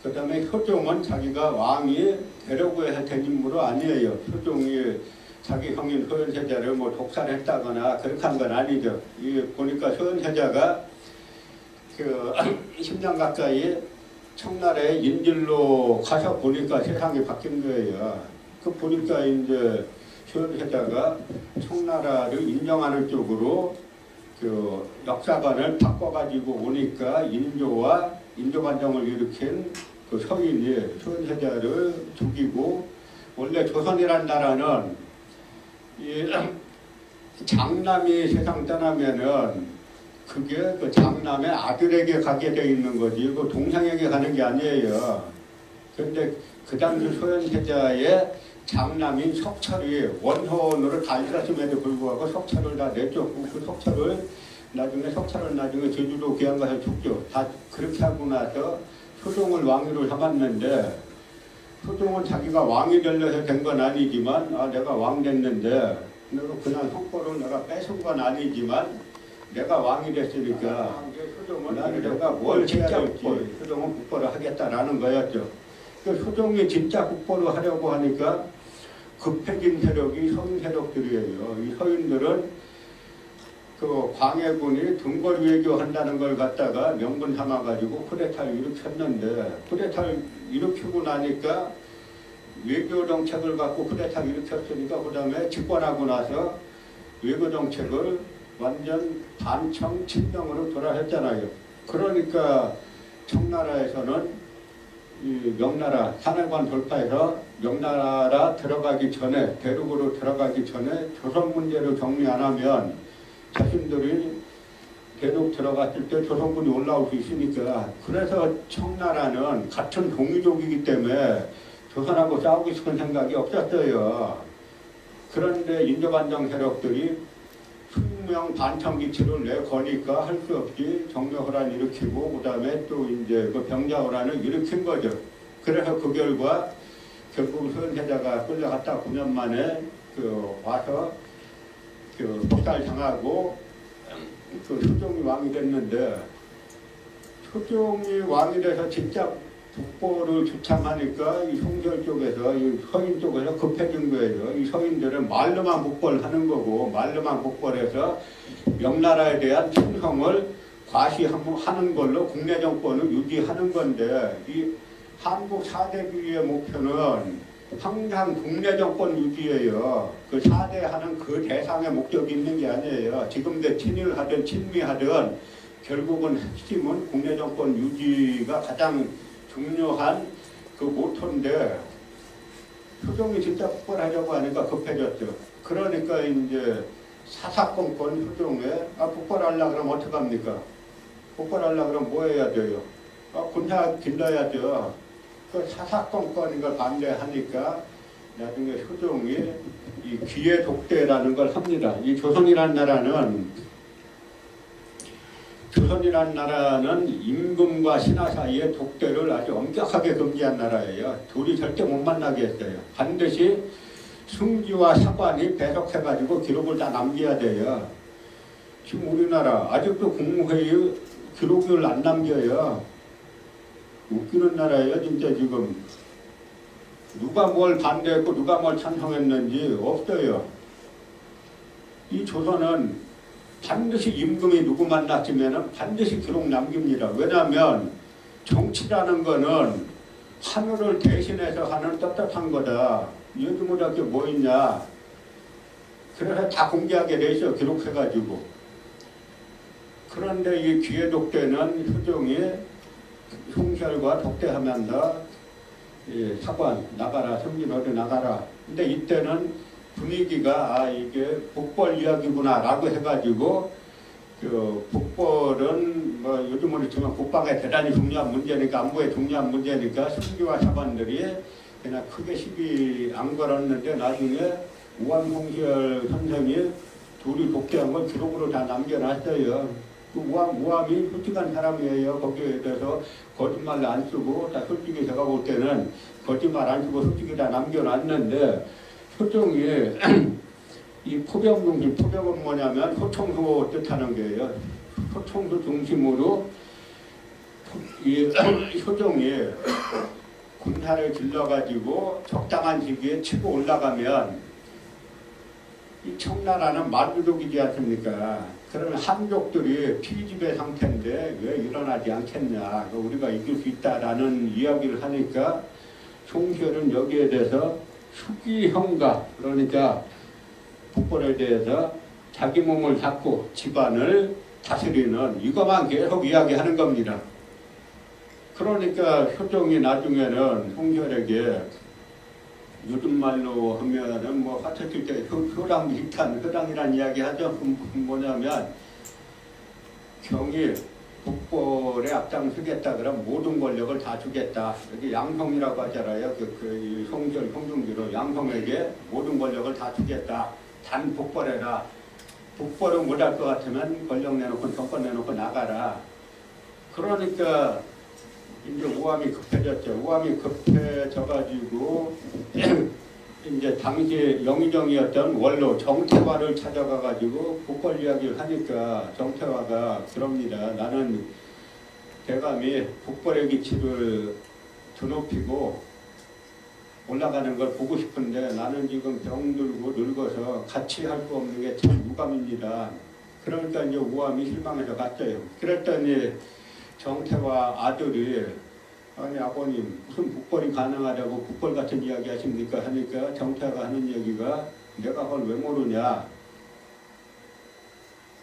그 다음에 효종은 자기가 왕이 되려고 해서 된 인물은 아니에요. 효종이 자기 형인 소현세자를 뭐 독사를 했다거나 그렇게 한 건 아니죠. 이 보니까 소현세자가 그 10년 가까이 청나라에 인질로 가서 보니까 세상이 바뀐 거예요. 그 보니까 이제 소현세자가 청나라를 인정하는 쪽으로 그 역사관을 바꿔가지고 오니까 인조반정을 일으킨 그 서인이 소현세자를 죽이고 원래 조선이란 나라는 이 장남이 세상 떠나면은 그게 그 장남의 아들에게 가게 돼 있는 거지 그 동생에게 가는 게 아니에요. 그런데 그 당시 소현세자의 장남인 석철이 원혼으로 다 있었음에도 불구하고 석철을 다 내쫓고 그 석철을 나중에 제주도 귀양 가서 죽죠. 다 그렇게 하고 나서 효종을 왕위로 삼았는데 효종은 자기가 왕이 되려서 된 건 아니지만 내가 왕 됐는데 그냥 성과를 내가 뺏은 건 아니지만 내가 왕이 됐으니까 효종은 내가 뭘 해야 될지 효종은 국보를 하겠다라는 거였죠. 그 효종이 진짜 국보를 하려고 하니까 급해진 세력이 서인 세력들이에요. 이 서인들은 그 광해군이 등골 외교한다는 걸 갖다가 명분 삼아가지고 쿠데타를 일으켰는데 쿠데타를 일으키고 나니까 외교 정책을 갖고 쿠데타를 일으켰으니까 그 다음에 집권하고 나서 외교 정책을 완전 반청 친명으로 돌아했잖아요. 그러니까 청나라에서는 이 명나라 산해관 돌파해서 명나라 들어가기 전에 대륙으로 들어가기 전에 조선 문제를 정리 안 하면 자신들이 대륙 들어갔을 때 조선군이 올라올 수 있으니까 그래서 청나라는 같은 동이족이기 때문에 조선하고 싸우고 싶은 생각이 없었어요. 그런데 인조반정 세력들이 수명 반청 기치를 내거니까 할 수 없이 정려호란 일으키고 그 다음에 또 이제 그 병자호란을 일으킨 거죠. 그래서 그 결과 결국 소현세자가 끌려갔다 9년 만에 와서 독살당하고 효종이 왕이 됐는데 효종이 왕이 돼서 진짜 국보를 주창하니까 이 송절 쪽에서 이 서인 쪽에서 급해진 거예요. 이 서인들은 말로만 국보를 하는 거고 말로만 국보를 해서 명나라에 대한 충성을 과시하는 걸로 국내 정권을 유지하는 건데 이 한국 4대주의의 목표는 항상 국내 정권 유지예요. 그 4대 하는 그 대상의 목적이 있는 게 아니에요. 지금도 친일하든 친미하든 결국은 핵심은 국내 정권 유지가 가장 중요한 그 모토인데 효종이 진짜 폭발하려고 하니까 급해졌죠. 그러니까 이제 사사건건 효종에 폭발하려고 그러면 어떡합니까? 폭발하려고 그러면 뭐 해야 돼요? 군사 길러야죠. 그 사사건건인 걸 반대하니까 나중에 효종이 이 귀의 독대라는 걸 합니다. 이 조선이라는 나라는 임금과 신하 사이에 독대를 아주 엄격하게 금지한 나라예요. 둘이 절대 못 만나게 했어요. 반드시 승지와 사관이 배석해가지고 기록을 다 남겨야 돼요. 지금 우리나라 아직도 국무회의 기록을 안 남겨요. 웃기는 나라예요. 진짜 지금 누가 뭘 반대했고 누가 뭘 찬성했는지 없어요. 이 조선은 반드시 임금이 누구 만났으면 반드시 기록 남깁니다. 왜냐하면 정치라는 거는 하늘을 대신해서 하는 떳떳한 거다. 요즘보다 그게 뭐 있냐. 그래서 다 공개하게 돼 있어. 기록해가지고. 그런데 이 귀의 독대는 효종이 송설과 독대하면서 사관 나가라, 성진 어디 나가라. 근데 이때는 분위기가 이게 북벌 이야기구나 라고 해가지고 그 북벌은 뭐 요즘으로 치면 국방에 대단히 중요한 문제니까 안보에 중요한 문제니까 승기와 사관들이 그냥 크게 시비 안 걸었는데 나중에 우암홍시열 선생이 둘이 복귀한 걸 기록으로 다 남겨놨어요. 그 우암이 솔직한 사람이에요. 거기에 대해서 거짓말 안 쓰고 다 솔직히 제가 볼 때는 거짓말 안 쓰고 솔직히 다 남겨놨는데 효종이 이 포병은 뭐냐면 소총수 뜻하는 거예요. 소총수 중심으로 이 효종이 군사를 길러가지고 적당한 시기에 치고 올라가면 이 청나라는 만주족이지 않습니까? 그러면 한족들이 피지배 상태인데 왜 일어나지 않겠냐? 우리가 이길 수 있다라는 이야기를 하니까 송시열은 여기에 대해서 수기형가, 그러니까 북벌에 대해서 자기 몸을 닫고 집안을 다스리는 이것만 계속 이야기하는 겁니다. 그러니까 효종이 나중에는 송시열에게 요즘 말로 하면은 뭐 화쳤을 때 효랑 비슷한 효랑이라는 이야기 하죠. 뭐냐면 경이 북벌에 앞장서겠다 그러면 모든 권력을 다 주겠다. 여기 양성이라고 하잖아요. 그 송시열 형중기로 양성에게 모든 권력을 다 주겠다. 단 북벌해라. 북벌은 못할 것 같으면 권력 내놓고 정권 내놓고 나가라. 그러니까 이제 우암이 급해졌죠. 우암이 급해져가지고 이제 당시 영의정이었던 원로 정태화를 찾아가가지고 북벌 이야기를 하니까 정태화가 그럽니다. 나는 대감이 북벌의 기치를 드높이고 올라가는 걸 보고 싶은데 나는 지금 병들고 늙어서 같이 할 수 없는 게 참 유감입니다. 그러니까 이제 우암이 실망해서 갔어요. 그랬더니 정태화 아들이 아니 아버님 무슨 북벌이 가능하다고 북벌 같은 이야기 하십니까 하니까 정태화가 하는 얘기가 내가 그걸 왜 모르냐.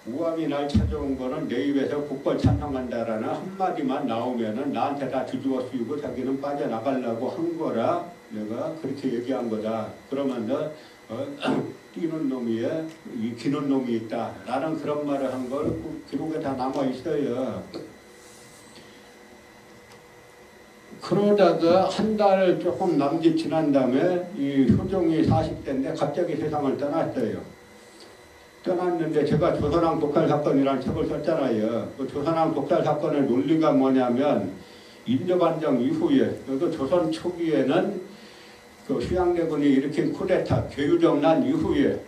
우암이 날 찾아온 거는 내 입에서 북벌 찬성한다라는 한마디만 나오면은 나한테 다 뒤집어 쓰이고 자기는 빠져나가려고 한 거라 내가 그렇게 얘기한 거다. 그러면서 뛰는 놈이에 기는 놈이 있다 라는 그런 말을 한 걸 기록에 다 남아 있어요. 그러다가 한 달 조금 남짓 지난 다음에 이 효종이 40대인데 갑자기 세상을 떠났어요. 떠났는데 제가 조선왕 독살 사건이라는 책을 썼잖아요. 그 조선왕 독살 사건의 논리가 뭐냐면 인조반정 이후에 또 조선 초기에는 그 휴양대군이 일으킨 쿠데타, 괴유정난 이후에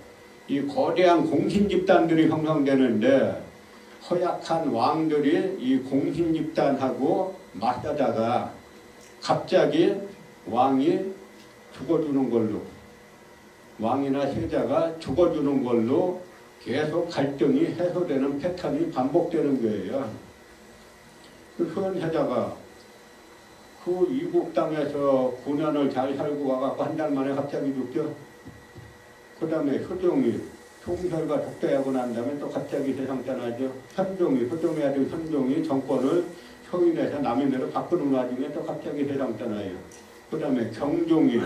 이 거대한 공신집단들이 형성되는데 허약한 왕들이 이 공신집단하고 맞서다가 갑자기 왕이 죽어주는 걸로 왕이나 세자가 죽어주는 걸로 계속 갈등이 해소되는 패턴이 반복되는 거예요. 그 소현세자가 그 이국 땅에서 9년을 잘 살고 와갖고 한 달 만에 갑자기 죽죠. 그 다음에 효종이 송시열과 독대하고 난 다음에 또 갑자기 세상 떠나죠. 효종의 아들 현종이 정권을 소인에서 남인으로 바꾸는 와중에 또 갑자기 세상 떠나요. 그 다음에 경종이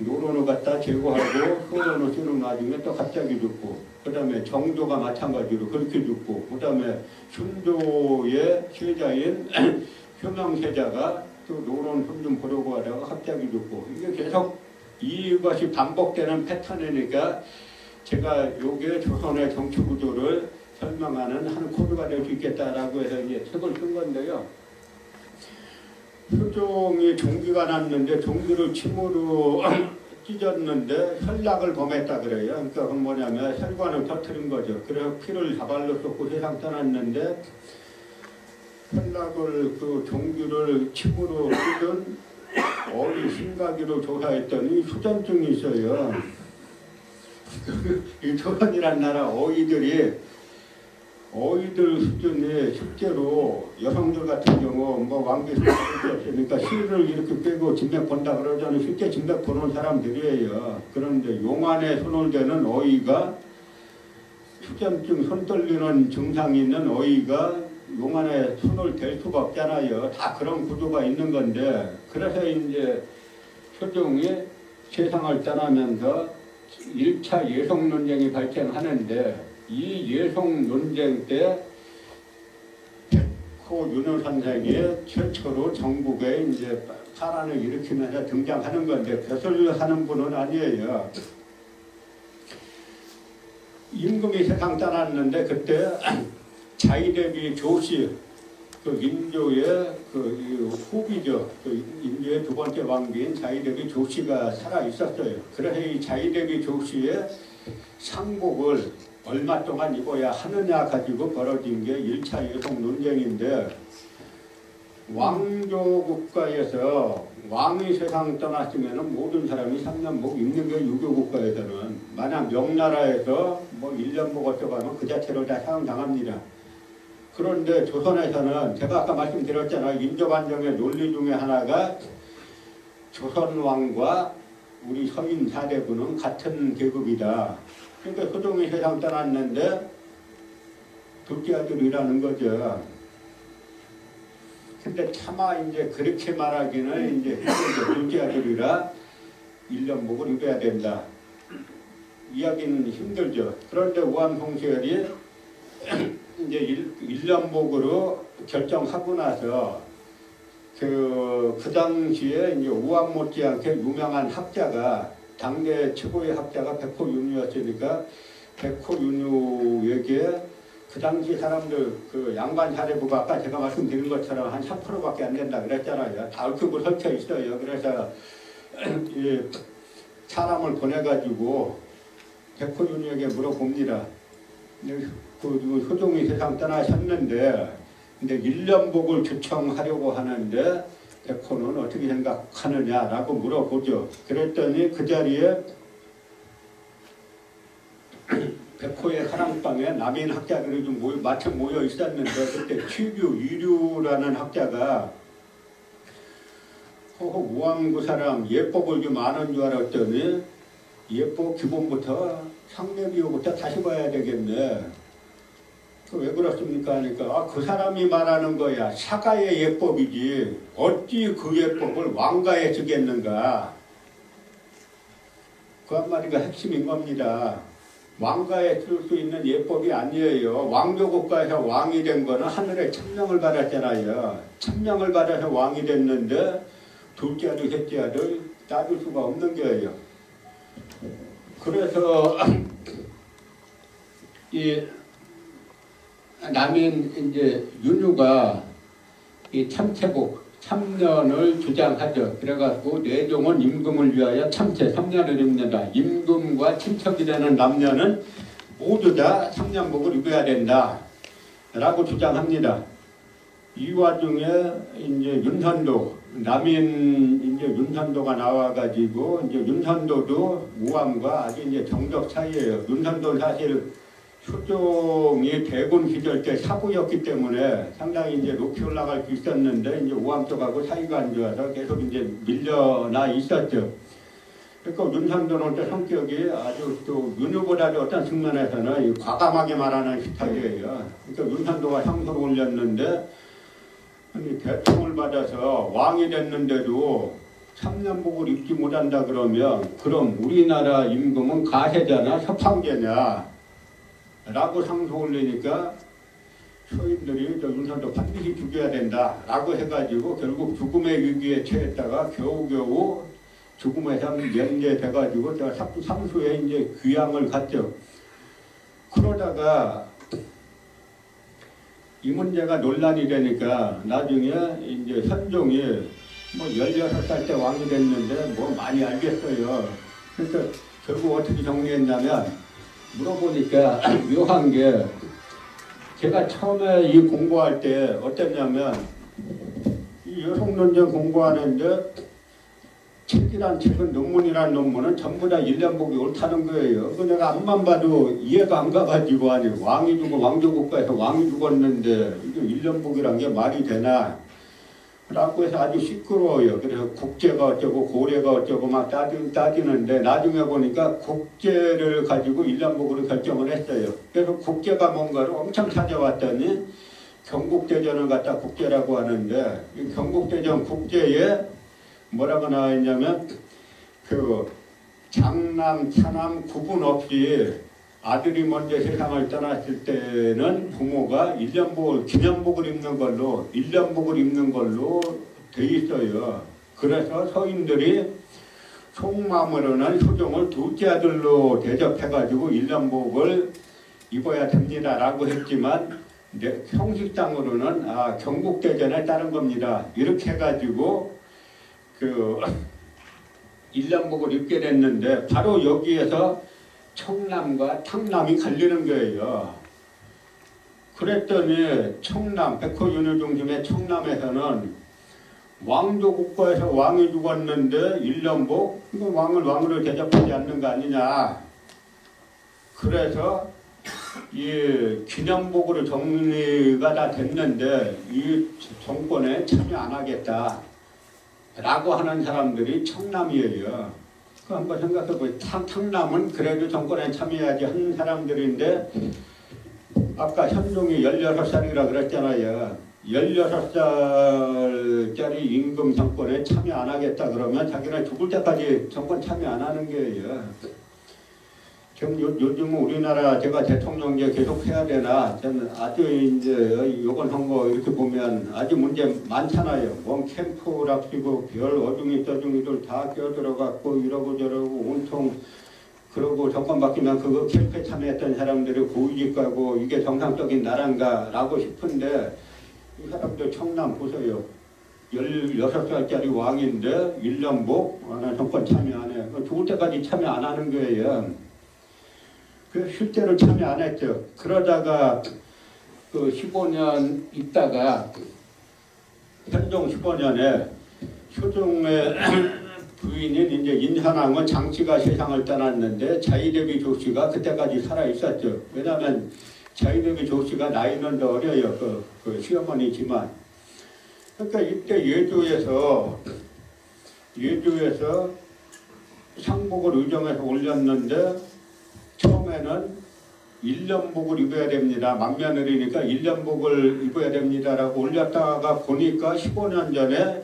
노론을 갖다 제거하고 소론을 쓰는 와중에 또 갑자기 죽고, 그 다음에 정조가 마찬가지로 그렇게 죽고, 그 다음에 순조의 세자인 효명세자가 또 노론 좀 보려고 하다가 갑자기 죽고, 이게 계속 이것이 반복되는 패턴이니까 제가 요게 조선의 정치 구조를 설명하는 한 코드가 될 수 있겠다라고 해서 이제 책을 쓴 건데요. 효종이 종기가 났는데 종기를 침으로 찢었는데 혈락을 범했다 그래요. 그러니까 그건 뭐냐면 혈관을 터뜨린 거죠. 그래서 피를 다발로 쏟고 세상 떠났는데 혈락을 그 종기를 침으로 찢은 어리 심각이로 조사했더니 수전증이 있어요. 이 조선이란 나라 어이들 수준에 실제로 여성들 같은 경우 뭐 왕비수 없으니까 실을 이렇게 빼고 진맥 본다 그러자는 실제 진맥 보는 사람들이에요. 그런데 용안에 손을 대는 어이가 수전증 손 떨리는 증상이 있는 어이가 용안에 손을 댈 수가 없잖아요. 다 그런 구조가 있는 건데 그래서 이제 효종이 세상을 떠나면서 1차 예성 논쟁이 발생하는데 이 예성 논쟁 때 백호 윤호 선생이 최초로 전국에 이제 파란을 일으키면서 등장하는 건데 벼슬을 하는 분은 아니에요. 임금이 세상 떠났는데 그때 자이대비 조씨 그 인조의 그 후비죠. 그 인조의 두 번째 왕비인 자이대비 조씨가 살아 있었어요. 그래서 이 자이대비 조씨의 상복을 얼마 동안 입어야 하느냐 가지고 벌어진 게 1차 여성 논쟁인데 왕조 국가에서 왕이 세상 떠났으면 모든 사람이 3년복 입는 게 유교 국가에서는 만약 명나라에서 뭐 1년복 어쩌고 하면 그 자체로 다 사용당합니다. 그런데 조선에서는 제가 아까 말씀드렸잖아요. 인조반정의 논리 중에 하나가 조선왕과 우리 서인 사대부는 같은 계급이다. 그러니까 소종이 세상 떠났는데 둘째 아들이라는 거죠. 근데 차마 이제 그렇게 말하기는 이제 둘째 아들이라 1년복을 입어야 된다. 이야기는 힘들죠. 그런데 우암송시열이 이제 1년복으로 결정하고 나서 그 당시에 이제 우암 못지않게 유명한 학자가 당대 최고의 학자가 백호윤유였으니까 백호윤유에게 그 당시 사람들 그 양반 사대부가 아까 제가 말씀드린 것처럼 한 3%밖에 안 된다 그랬잖아요. 다 얽히고 설쳐 있어요. 그래서 사람을 보내가지고 백호윤유에게 물어봅니다. 그 효종이 세상 떠나셨는데 근데 1년복을 추청하려고 하는데 백호는 어떻게 생각하느냐라고 물어보죠. 그랬더니 그 자리에 백호의 사랑방에 남인 학자들이 좀 마침 모여 있었는데 그때 취규 이류라는 학자가 우암 그 사람 예법을 좀 아는 줄 알았더니 예법 기본부터 상례비호부터 다시 봐야 되겠네. 왜 그렇습니까? 하니까 그 사람이 말하는 거야. 사가의 예법이지 어찌 그 예법을 왕가에 주겠는가. 그 한마디가 핵심인 겁니다. 왕가에 쓸 수 있는 예법이 아니에요. 왕조국가에서 왕이 된 거는 하늘에 천명을 받았잖아요. 천명을 받아서 왕이 됐는데 둘째 아들, 셋째 아들 따질 수가 없는 거예요. 그래서 이 남인 이제 윤유가 이 참채복 3년을 주장하죠. 그래가지고 내종은 임금을 위하여 참채 3년을 입는다. 임금과 친척이 되는 남녀는 모두 다 3년복을 입어야 된다. 라고 주장합니다. 이 와중에 이제 윤선도 남인 이제 윤선도가 나와가지고 이제 윤선도도 우암과 아주 이제 정적 사이예요. 윤선도는 사실 효종이 대군 시절 때 사부였기 때문에 상당히 이제 높이 올라갈 수 있었는데 이제 우암 쪽하고 사이가 안 좋아서 계속 이제 밀려나 있었죠. 그러니까 윤선도는 또 성격이 아주 또 윤유보다도 어떤 측면에서는 과감하게 말하는 스타일이에요. 그러니까 윤선도가 상소를 올렸는데 아니 대통을 받아서 왕이 됐는데도 3년복을 입지 못한다 그러면 그럼 우리나라 임금은 가세자나 서팡제냐 라고 상소 올리니까 소인들이 저 윤선도 반드시 죽여야 된다 라고 해가지고 결국 죽음의 위기에 처했다가 겨우겨우 죽음에서 면제돼가지고 삼수에 이제 귀양을 갔죠. 그러다가 이 문제가 논란이 되니까 나중에 이제 현종이 뭐 16살 때 왕이 됐는데 뭐 많이 알겠어요. 그러니까 결국 어떻게 정리했냐면 물어보니까 묘한 게 제가 처음에 이 공부할 때 어땠냐면 이 여성논쟁 공부하는데 책이란 책은 논문이란 논문은 전부 다 1년복이 옳다는 거예요. 그 내가 앞만 봐도 이해가 안 가가지고 아니 왕이 죽고 왕조국가에서 왕이 죽었는데 이게 1년복이란 게 말이 되나 라고 해서 아주 시끄러워요. 그래서 국제가 어쩌고 고래가 어쩌고 막 따지는데 나중에 보니까 국제를 가지고 1년복으로 결정을 했어요. 그래서 국제가 뭔가를 엄청 찾아왔더니 경국대전을 갖다 국제라고 하는데 이 경국대전 국제에 뭐라고 나와 있냐면 그 장남 차남 구분 없이 아들이 먼저 세상을 떠났을 때는 부모가 1년복을 기념복을 입는 걸로 1년복을 입는 걸로 돼 있어요. 그래서 서인들이 속마음으로는 효종을 둘째 아들로 대접해가지고 일념복을 입어야 됩니다라고 했지만 형식상으로는 경국대전에 따른 겁니다. 이렇게 해가지고 그 일념복을 입게 됐는데 바로 여기에서 청남과 탕남이 갈리는 거예요. 그랬더니 청남, 백호윤회 중심의 청남에서는 왕조 국가에서 왕이 죽었는데 일념복, 왕을 왕으로 대접하지 않는 거 아니냐. 그래서 이 기념복으로 정리가 다 됐는데 이 정권에 참여 안 하겠다 라고 하는 사람들이 청남이에요. 그 한번 생각해보세요. 탕남은 그래도 정권에 참여하지 하는 사람들인데 아까 현종이 16살이라 그랬잖아요. 16살짜리 임금 정권에 참여 안 하겠다 그러면 자기는 죽을 때까지 정권 참여 안 하는 거예요. 지금 요즘은 우리나라 제가 대통령제 계속 해야 되나 저는 아주 이제 요건 한 거 이렇게 보면 아주 문제 많잖아요. 원 캠프랍시고 별 어중이 떠중이들 다 끼어들어갖고 이러고 저러고 온통 그러고 정권 바뀌면 그거 캠프에 참여했던 사람들이 고위직 가고 이게 정상적인 나라인가 라고 싶은데 이 사람들 청남 보세요. 16살짜리 왕인데 1년복 나 정권 참여 안 해. 죽을 때까지 참여 안 하는 거예요. 그 실제로 참여 안 했죠. 그러다가 그 15년 있다가 현종 15년에 효종의 부인인 이제 인현왕은 장씨가 세상을 떠났는데 자이대비 조씨가 그때까지 살아 있었죠. 왜냐하면 자이대비 조씨가 나이는 더 어려요. 그 시어머니지만. 그러니까 이때 예주에서 상복을 의정해서 올렸는데 처음에는 1년복을 입어야 됩니다. 만며느리니까 1년복을 입어야 됩니다라고 올렸다가 보니까 15년 전에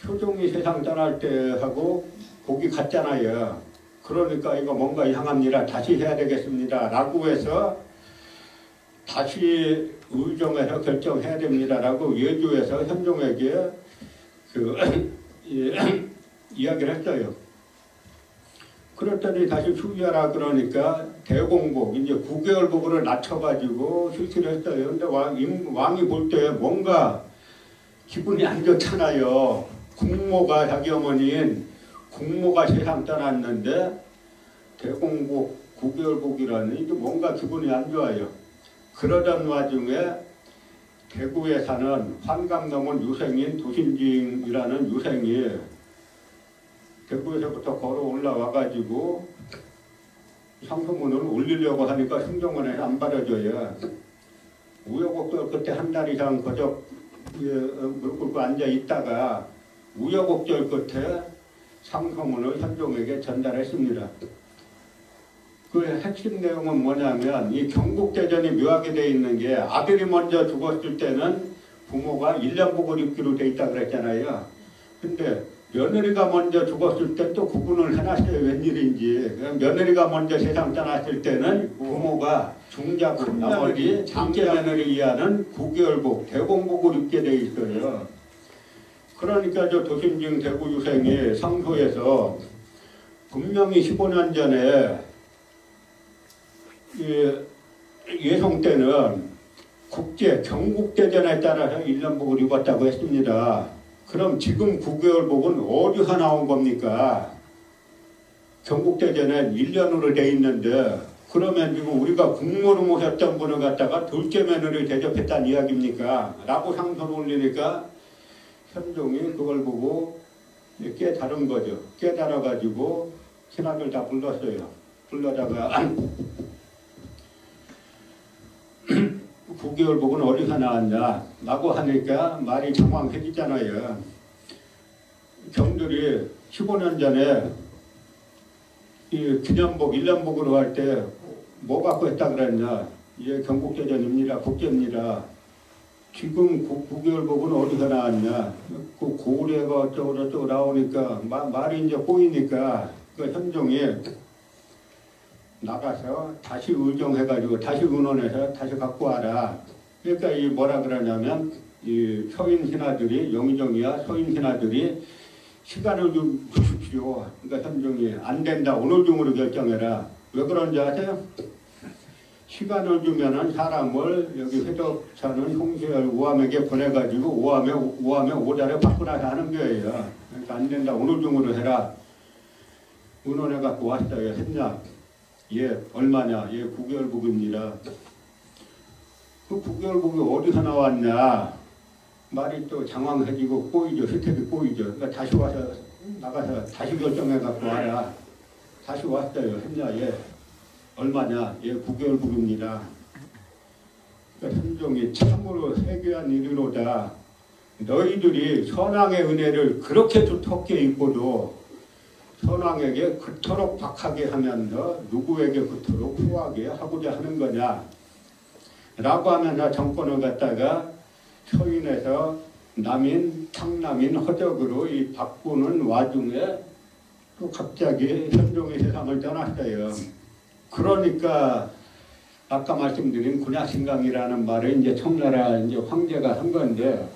효종이 세상 떠날 때 하고 복이 같잖아요. 그러니까 이거 뭔가 이상합니다. 다시 해야 되겠습니다. 라고 해서 다시 의정해서 결정해야 됩니다라고 예주에서 현종에게 이야기를 했어요. 그랬더니 다시 수기하라 그러니까 대공복 이제 9개월복으로 낮춰가지고 실시를 했어요. 근데 왕이 볼 때 뭔가 기분이 안 좋잖아요. 국모가 자기 어머니인 국모가 세상 떠났는데 대공복 9개월복이라니 이게 뭔가 기분이 안 좋아요. 그러던 와중에 대구에 사는 환감넘은 유생인 도신징이라는 유생이 대구에서부터 걸어 올라와가지고 상소문을 올리려고 하니까 승정원에서 안 받아줘요. 우여곡절 끝에 한 달 이상 거적 무릎 꿇고 앉아 있다가 우여곡절 끝에 상소문을 현종에게 전달했습니다. 그 핵심 내용은 뭐냐면 이 경국대전이 묘하게 돼 있는 게 아들이 먼저 죽었을 때는 부모가 1년복을 입기로 돼 있다 그랬잖아요. 근데 며느리가 먼저 죽었을 때 또 구분을 해놨어요. 웬일인지. 며느리가 먼저 세상 떠났을 때는 부모가 중자 큰 며느리, 장제 며느리 이하는 9개월복, 대공복을 입게 돼 있어요. 그러니까 저 도신증 대구 유생이 상소에서 분명히 15년 전에 예송 때는 국제 경국대전에 따라서 1년복을 입었다고 했습니다. 그럼 지금 9개월복은 어디서 나온 겁니까? 경국대전엔 1년으로 돼 있는데 그러면 지금 우리가 국모로 모셨던 분을 갖다가 둘째 며느리를 대접했다는 이야기입니까? 라고 상소를 올리니까 현종이 그걸 보고 깨달은 거죠. 깨달아가지고 신하들 다 불렀어요. 불러다가 9개월복은 어디서 나왔냐 라고 하니까 말이 장황해지잖아요. 경들이 15년 전에 이 기념복, 1년복으로 할 때 뭐 갖고 했다 그랬냐. 예, 경국대전입니다. 국제입니다. 지금 9개월복은 어디서 나왔냐. 그 고래가 어쩌고 나오니까 말이 이제 꼬이니까 그 현종이 나가서 다시 의정해가지고 다시 의논해서 다시 갖고 와라. 그러니까 이 뭐라 그러냐면 이 서인 신하들이 영의정이야 서인 신하들이 시간을 좀 주십시오. 그러니까 현종이 안 된다. 오늘 중으로 결정해라. 왜 그런지 아세요? 시간을 주면은 사람을 여기 회덕사는 홍수열 우암에게 보내가지고 우암에 5달에 바꾸라 하는 거예요. 그러니까 안 된다. 오늘 중으로 해라. 의논해 갖고 왔어요. 했냐? 예, 얼마냐? 예, 9개월 복입니다. 그 9개월 복이 어디서 나왔냐? 말이 또 장황해지고 꼬이죠. 혜택이 꼬이죠. 그러니까 다시 와서 나가서 다시 결정해 갖고 와라. 다시 왔어요. 했냐? 예. 얼마냐? 예, 9개월 복입니다. 그러니까 현종이 참으로 해괴한 일이로다. 너희들이 선왕의 은혜를 그렇게 두텁게 입고도 선왕에게 그토록 박하게 하면서 누구에게 그토록 후하게 하고자 하는 거냐? 라고 하면서 정권을 갖다가 서인에서 남인, 탕남인 허적으로 이 바꾸는 와중에 또 갑자기 현종의 세상을 떠났어요. 그러니까 아까 말씀드린 군야신강이라는 말을 이제 청나라 이제 황제가 한 건데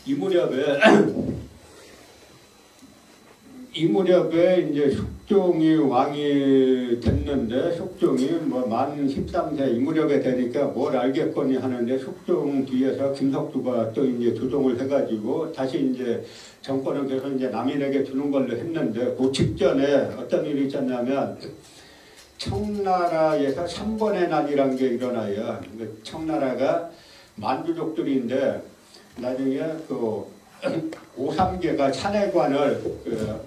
이 무렵에 이제 숙종이 왕이 됐는데 숙종이 뭐 만 13세 이 무렵에 되니까 뭘 알겠거니 하는데 숙종 뒤에서 김석두가 또 이제 조종을 해가지고 다시 이제 정권을 계속 이제 남인에게 주는 걸로 했는데 그 직전에 어떤 일이 있었냐면 청나라에서 3번의 난이라는 게 일어나요. 청나라가 만주족들인데 나중에 그 오삼계가 찬해관을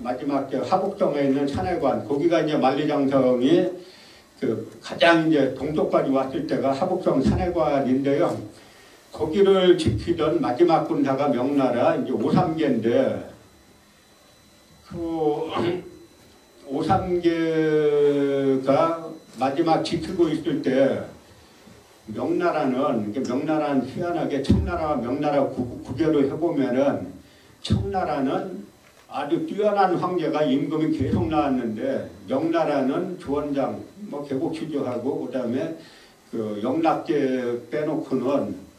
마지막 하북성에 있는 찬해관 거기가 이제 만리장성이 그 가장 이제 동쪽까지 왔을 때가 하북성 찬해관인데요. 거기를 지키던 마지막 군사가 명나라 이제 오삼계인데 그 오삼계가 마지막 지키고 있을 때 명나라는 희한하게 청나라와 명나라 구별을 해보면은 청나라는 아주 뛰어난 황제가 임금이 계속 나왔는데 명나라는 조원장 뭐 개국시조하고 그다음에 그 영락제 빼놓고는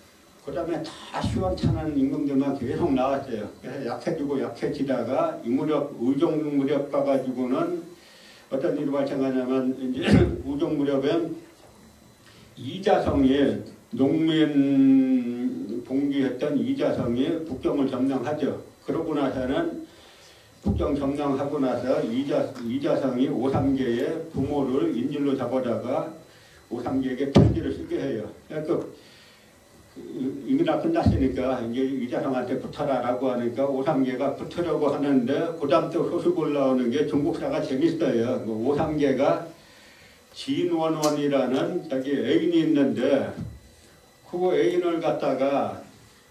그다음에 다 시원찮은 임금들만 계속 나왔어요. 그래서 약해지고 약해지다가 이 무렵 의종 무렵 가가지고는 어떤 일이 발생하냐면 이제 의종 무렵에 이자성이 농민 봉기했던 이자성이 북경을 점령하죠. 그러고 나서는 북경 점령하고 나서 이자성이 오삼계의 부모를 인질로 잡아다가 오삼계에게 편지를 쓰게 해요. 그러니까 이미 다 끝났으니까 이제 이자성한테 붙어라라고 하니까 오삼계가 붙으려고 하는데 그다음 또 소식 올라오는 게 중국사가 재밌어요. 오삼계가 진원원이라는 자기 애인이 있는데 그 애인을 갖다가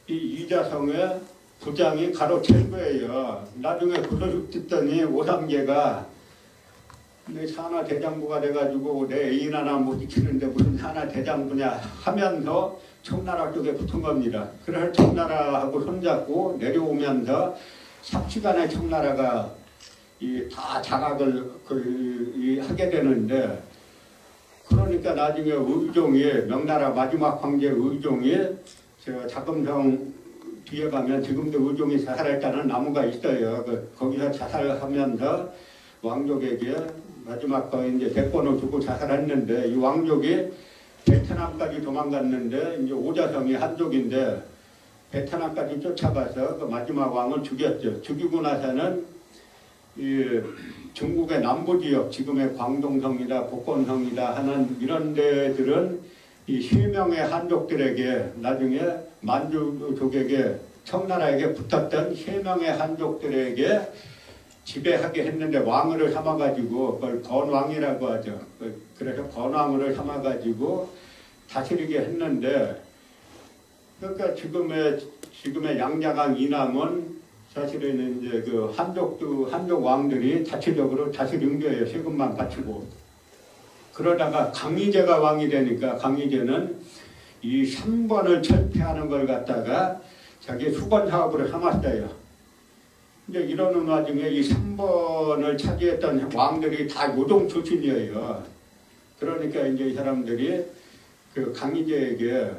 이 이자성의 부장이 가로챈 거예요. 나중에 그 소식 듣더니 오삼계가 내 산하 대장부가 돼가지고 내 애인 하나 못 지키는데 무슨 산하 대장부냐 하면서 청나라 쪽에 붙은 겁니다. 그래서 청나라하고 손잡고 내려오면서 삽시간에 청나라가 다 장악을 하게 되는데 그러니까 나중에 의종이 명나라 마지막 황제 의종이 저 자금성 뒤에 가면 지금도 의종이 자살했다는 나무가 있어요. 거기서 자살하면서 왕족에게 마지막 이제 대권을 두고 자살했는데 이 왕족이 베트남까지 도망갔는데 이제 오자성이 한족인데 베트남까지 쫓아가서 그 마지막 왕을 죽였죠. 죽이고 나서는 이 중국의 남부 지역, 지금의 광동성이다, 복건성이다 하는 이런 데들은 이 실명의 한족들에게 나중에 만주족에게 청나라에게 붙었던 실명의 한족들에게 지배하게 했는데 왕을 삼아가지고 그걸 건왕이라고 하죠. 그래서 건왕을 삼아가지고 다스리게 했는데 그러니까 지금의 양자강 이남은 사실은 이제 그 한족 왕들이 자체적으로 다스린 거예요. 세금만 바치고. 그러다가 강희제가 왕이 되니까 강희제는 이 3번을 철폐하는 걸 갖다가 자기 수건 사업으로 삼았어요. 이제 이러는 와중에 이 3번을 차지했던 왕들이 다 요동 출신이에요. 그러니까 이제 이 사람들이 그 강희제에게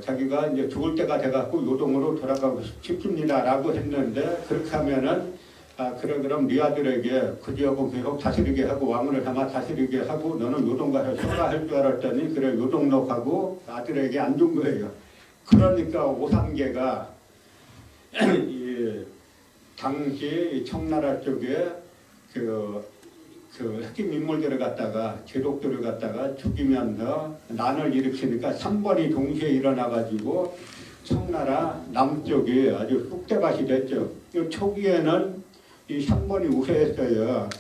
자기가 이제 죽을 때가 돼갖고 요동으로 돌아가고 싶습니다라고 했는데 그렇게 하면은 그럼 네 아들에게 그 지역을 계속 다스리게 하고 왕을 삼아 다스리게 하고 너는 요동 가서 서라 할 줄 알았더니 그래 요동록하고 아들에게 안 준 거예요. 그러니까 오삼계가 당시 청나라 쪽에 그 핵심 인물들을 갖다가 제독들을 갖다가 죽이면서 난을 일으키니까 3번이 동시에 일어나가지고 청나라 남쪽이 아주 쑥대밭이 됐죠. 초기에는 이 3번이 우세했어요.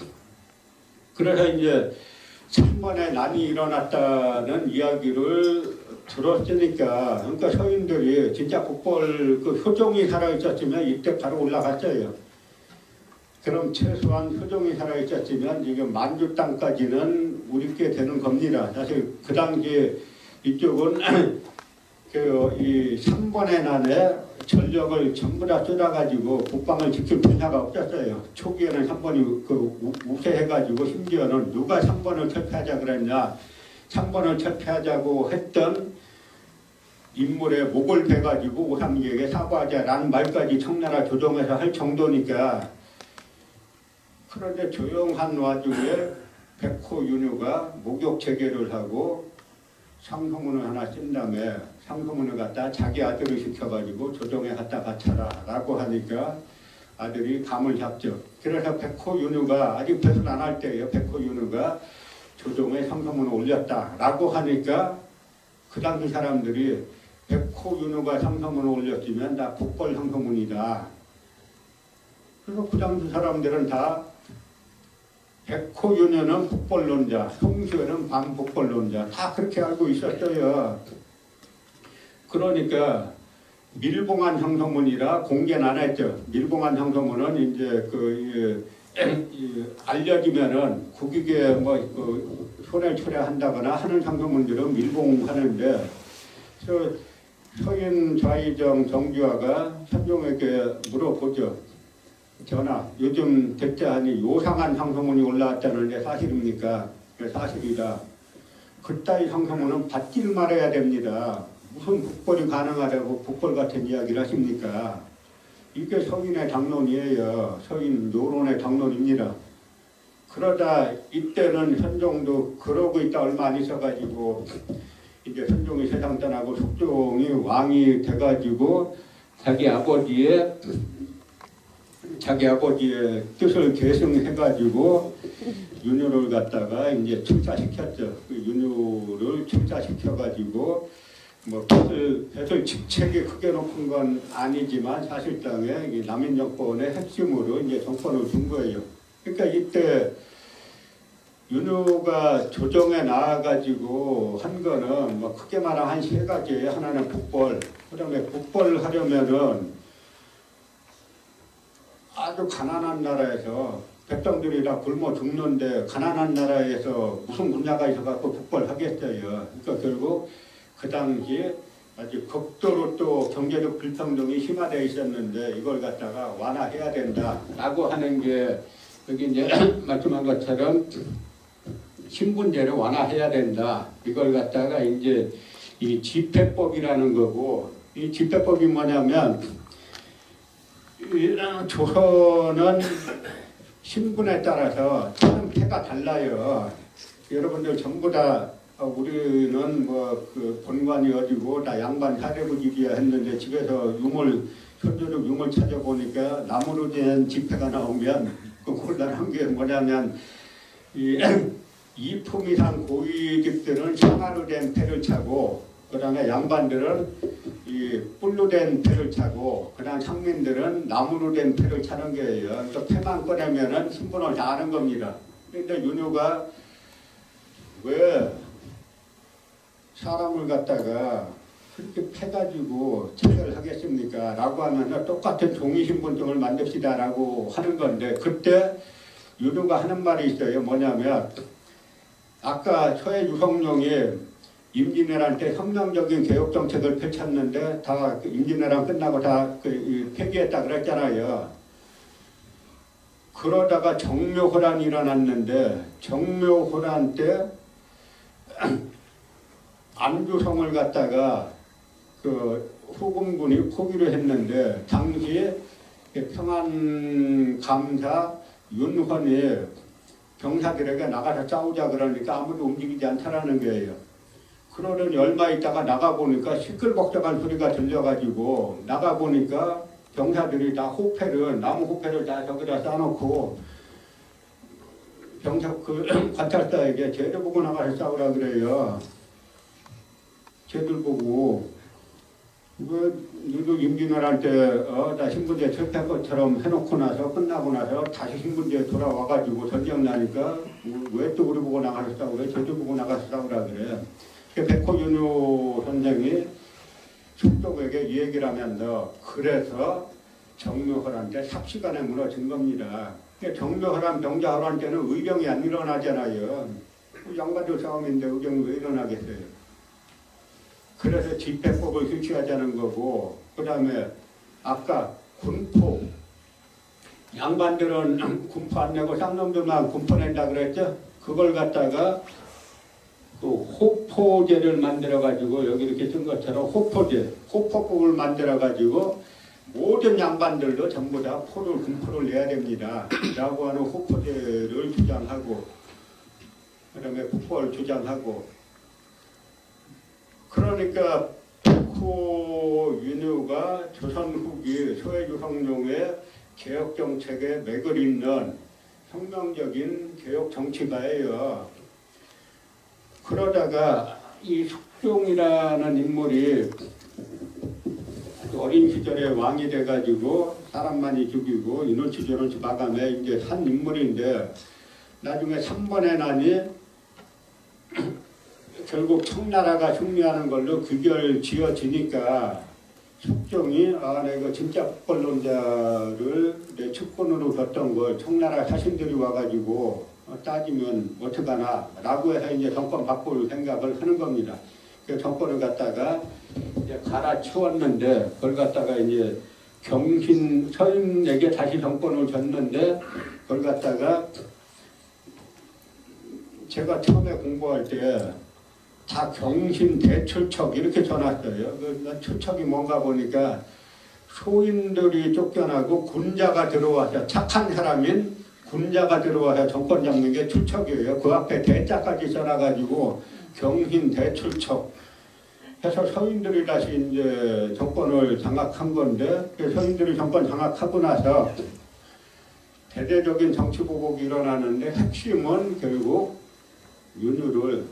그래서 이제 3번에 난이 일어났다는 이야기를 들었으니까 그러니까 서인들이 진짜 국벌 효종이 살아있었으면 이때 바로 올라갔어요. 그럼 최소한 효종이 살아있었으면 지금 만주 땅까지는 우리께 되는 겁니다. 사실 그 당시 이쪽은 이 3번의 난에 전력을 전부 다 쏟아가지고 국방을 지킬 필요가 없었어요. 초기에는 3번이 우세해가지고 심지어는 누가 3번을 철폐하자 그랬냐. 3번을 철폐하자고 했던 인물의 목을 베가지고 오삼계에게 사과하자라는 말까지 청나라 조정에서 할 정도니까. 그런데 조용한 와중에 백호 윤유가 목욕 재개를 하고 상소문을 하나 쓴 다음에 상소문을 갖다 자기 아들을 시켜가지고 조정에 갖다 바쳐라 라고 하니까 아들이 감을 잡죠. 그래서 백호 윤유가 아직 배설 안 할 때예요. 백호 윤유가 조정에 상소문을 올렸다 라고 하니까 그 당시 사람들이 백호 윤유가 상소문을 올렸으면 다 국벌 상소문이다. 그래서 그 당시 사람들은 다 백호 윤유는 국벌론자, 송수연은 반국벌론자 다 그렇게 알고 있었어요. 그러니까 밀봉한 상소문이라 공개는 안 했죠. 밀봉한 상소문은 이제 알려지면은 국익에 손해 초래한다거나 하는 상소문들은 밀봉하는데 서인 좌의정 정주화가 현종에게 물어보죠. 전하, 요즘 대자하니 요상한 상소문이 올라왔다는데 사실입니까? 사실이다. 그따위 상소문은 받질 말아야 됩니다. 무슨 국벌이 가능하다고 국벌 같은 이야기를 하십니까? 이게 서인의 당론이에요. 서인 요론의 당론입니다. 그러다 이때는 현종도 그러고 있다 얼마 안 있어가지고 이제 현종이 세상 떠나고 숙종이 왕이 돼가지고 자기 아버지의 뜻을 계승해가지고 윤유를 갖다가 이제 출사시켰죠. 그 윤유를 출사시켜가지고 뱃을 직책이 크게 높은 건 아니지만 사실상의 남인 정권의 핵심으로 이제 정권을 준 거예요. 그러니까 이때 윤유가 조정에 나와가지고 한 거는 크게 말하면 한 세 가지예요. 하나는 국벌. 그다음에 국벌을 하려면은 아주 가난한 나라에서 백성들이 다 굶어 죽는데 가난한 나라에서 무슨 문제가 있어갖고 국벌하겠어요. 그러니까 결국 그 당시 아주 극도로 또 경제적 불평등이 심화되어 있었는데 이걸 갖다가 완화해야 된다라고 하는 게 여기 이제 말씀한 것처럼 신분제를 완화해야 된다. 이걸 갖다가 이제 이 집회법이라는 거고 이 집회법이 뭐냐면 조선은 신분에 따라서 형태가 달라요. 여러분들 전부 다 우리는 그 본관이 어디고 다 양반 사대부집이야 했는데 집에서 현존적 유물 찾아보니까 나무로 된 지폐가 나오면 그 곤란한 게 뭐냐면 이품 이상 고위직들은 상아로 된 패를 차고 그 다음에 양반들은 이 뿔로 된 패를 차고 그 다음 상민들은 나무로 된 패를 차는 거예요. 그러니까 패만 꺼내면은 신분을 다 아는 겁니다. 그런데 윤유가 왜 사람을 갖다가 그렇게 패가지고 차별을 하겠습니까? 라고 하면 똑같은 종이신분증을 만듭시다 라고 하는 건데 그때 윤유가 하는 말이 있어요. 뭐냐면 아까 서해 유성룡이 임진왜란 때 혁명적인 개혁정책을 펼쳤는데 다 임진왜란 끝나고 다 폐기했다 그랬잖아요. 그러다가 정묘호란이 일어났는데 정묘호란 때 안주성을 갖다가 그 후금군이 포기를 했는데 당시에 평안감사 윤헌이 병사들에게 나가서 싸우자 그러니까 아무도 움직이지 않다라는 거예요. 그러더니 얼마 있다가 나가보니까 시끌벅적한 소리가 들려가지고 나가보니까 병사들이 다 호패를, 나무 호패를 다 저기다 싸놓고 병사 그 관찰사에게 쟤들 보고 나가서 싸우라 그래요. 쟤들 보고 너도 임진왜란 때다 신분제 철폐 것처럼 해놓고 나서 끝나고 나서 다시 신분제 돌아와가지고 전쟁 나니까 왜 또 우리 보고 나가서 싸우래? 쟤들 보고 나가서 싸우라 그래. 백호윤호 선생이 숙독에게 이 얘기를 하면서 그래서 정묘헌한테 삽시간에 무너진 겁니다. 정묘헌한 병자헌한 때는 의병이 안 일어나잖아요. 양반들 싸움인데 의병이 왜 일어나겠어요? 그래서 집회법을 실시하자는 거고, 그 다음에 아까 군포, 양반들은 군포 안 내고 쌍놈들만 군포 낸다 그랬죠? 그걸 갖다가 또 호포제를 만들어가지고 여기 이렇게 쓴 것처럼 호포제, 호포법을 만들어가지고 모든 양반들도 전부 다 군포를 내야 됩니다. 라고 하는 호포제를 주장하고, 그 다음에 국보를 주장하고, 그러니까 백호윤후가 조선 후기 소해주성룡의 개혁정책에 맥을 잇는 혁명적인 개혁정치가예요. 그러다가 이 숙종이라는 인물이 어린 시절에 왕이 돼가지고 사람 많이 죽이고 이노치 저노치 마감해 이제 한 인물인데 나중에 3번의 난이 결국 청나라가 승리하는 걸로 규결 지어지니까 숙종이 내가 진짜 국벌론자를 내 측근으로 뒀던 걸 청나라 사신들이 와가지고 따지면 어떡하나 라고 해서 이제 정권 바꿀 생각을 하는 겁니다. 그 정권을 갖다가 이제 갈아치웠는데 그걸 갖다가 이제 경신 서인에게 다시 정권을 줬는데 그걸 갖다가 제가 처음에 공부할 때 다 경신 대출척 이렇게 전했어요. 그 출척이 뭔가 보니까 소인들이 쫓겨나고 군자가 들어와서 착한 사람인 군자가 들어와서 정권 잡는 게 출척이에요. 그 앞에 대자까지 써놔가지고 경신 대출척 해서 서인들이 다시 이제 정권을 장악한 건데 그 서인들이 정권 장악하고 나서 대대적인 정치 보복이 일어나는데 핵심은 결국 윤후를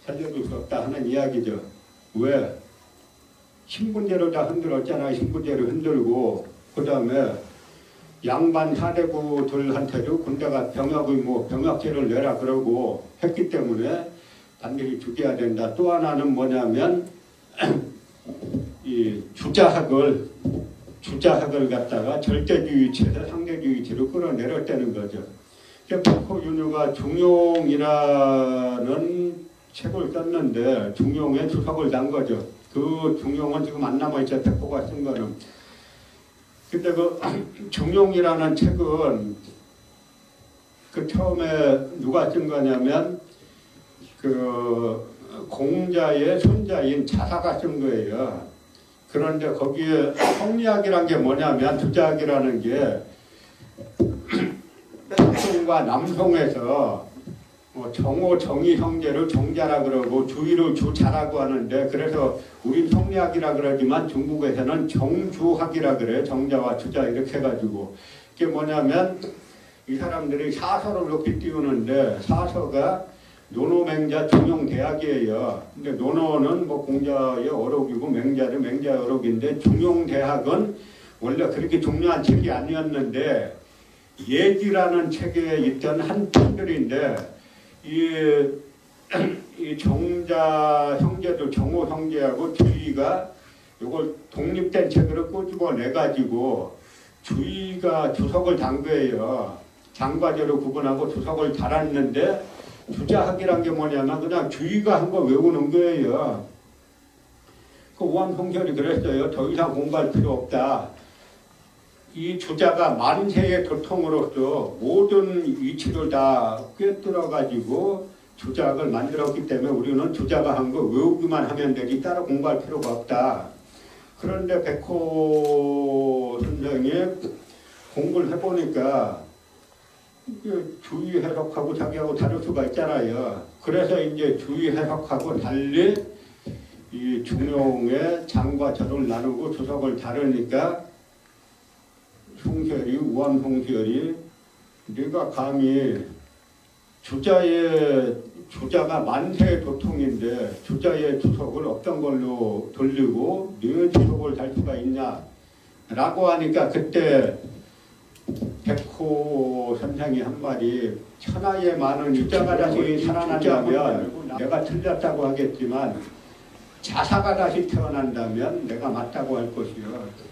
살려줄 수 없다 하는 이야기죠. 왜? 신분제를 다 흔들었잖아요. 신분제를 흔들고 그 다음에 양반 사대부들한테도 군대가 병역제를 내라 그러고 했기 때문에 반드시 죽여야 된다. 또 하나는 뭐냐면 이 주자학을 갖다가 절대주의체에서 상대주의체로 끌어내렸다는 거죠. 백호윤후가 중용이라는 책을 썼는데 중용에 주석을 단 거죠. 그 중용은 지금 안 남아있죠. 백호가 쓴 거는. 근데 그 중용이라는 책은 그 처음에 누가 쓴 거냐면 그 공자의 손자인 자사가 쓴 거예요. 그런데 거기에 성리학이란 게 뭐냐면 주자학이라는 게 백성과 남송에서 정오 정의 형제를 정자라 그러고 주의를 주자라고 하는데 그래서 우린 성리학이라 그러지만 중국에서는 정주학이라 그래요. 정자와 주자 이렇게 해가지고 그게 뭐냐면 이 사람들이 사서를 높이 띄우는데 사서가 노노맹자 중용대학이에요. 근데 노노는 뭐 공자의 어록이고 맹자는 맹자의 어록인데 중용대학은 원래 그렇게 중요한 책이 아니었는데 예지라는 책에 있던 한 편들인데 이 정자 형제도 정호 형제하고 주의가 이걸 독립된 책으로 끄집어내가지고 주의가 주석을 단 거예요. 장과제로 구분하고 주석을 달았는데 주자학이란 게 뭐냐면 그냥 주의가 한 거 외우는 거예요. 그 오한통절이 그랬어요. 더 이상 공부할 필요 없다. 이 주자가 만세의 도통으로서 모든 이치를 다 꿰뚫어가지고 주자학을 만들었기 때문에 우리는 주자가 한 거 외우기만 하면 되지 따로 공부할 필요가 없다. 그런데 백호 선생이 공부를 해보니까 주의 해석하고 자기하고 다를 수가 있잖아요. 그래서 이제 주의 해석하고 달리 이 중용의 장과 절을 나누고 주석을 다르니까 송시열이 우암송시열이 네가 감히 주자가 만세의 도통인데 주자의 주석을 어떤 걸로 돌리고 네 주석을 달 수가 있냐 라고 하니까 그때 백호 선생이 한 말이 천하에 많은 주자가 다시 살아난다면 내가 틀렸다고 하겠지만 자사가 다시 태어난다면 내가 맞다고 할 것이요.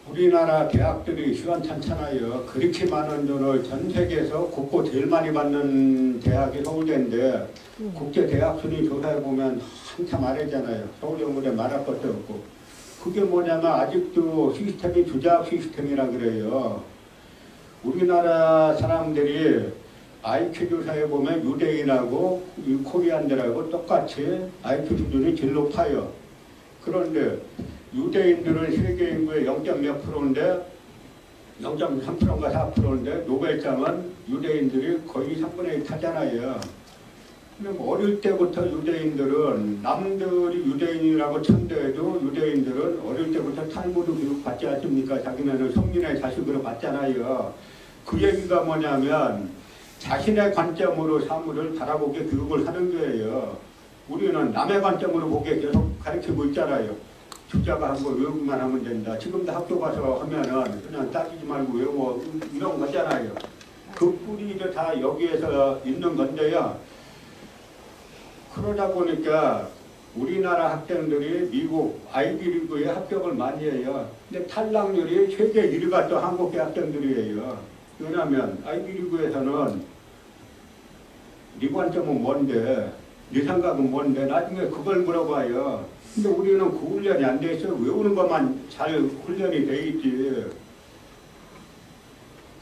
우리나라 대학들이 시원찮잖아요. 그렇게 많은 돈을 전 세계에서 국고 제일 많이 받는 대학이 서울대인데 국제 대학 순위 조사해 보면 한참 아래잖아요. 서울연구대 말할 것도 없고. 그게 뭐냐면 아직도 시스템이 주작 시스템이라 그래요. 우리나라 사람들이 IQ 조사해 보면 유대인하고 코리안들하고 똑같이 IQ 수준이 제일 높아요. 그런데 유대인들은 세계 인구의 0.몇 프로인데 0.3%인가 4%인데 노벨장은 유대인들이 거의 3분의 1 타잖아요. 그럼 어릴 때부터 유대인들은 남들이 유대인이라고 천대해도 유대인들은 어릴 때부터 탈무드 교육 받지 않습니까? 자기네는 성민의 자식으로 받잖아요. 그 얘기가 뭐냐면 자신의 관점으로 사물을 바라보게 교육을 하는 거예요. 우리는 남의 관점으로 보게 계속 가르치고 있잖아요. 주자가 한 거 외우기만 하면 된다. 지금도 학교 가서 하면은 그냥 따지지 말고 외워 이런 거잖아요. 그 뿌리도 다 여기에서 있는 건데요. 그러다 보니까 우리나라 학생들이 미국 아이비리그에 합격을 많이 해요. 근데 탈락률이 세계 1위가 또 한국 대학생들이에요. 왜냐하면 아이비리그에서는 네 관점은 뭔데, 네 생각은 뭔데, 나중에 그걸 물어봐요. 근데 우리는 그 훈련이 안 돼 있어요. 외우는 것만 잘 훈련이 돼 있지.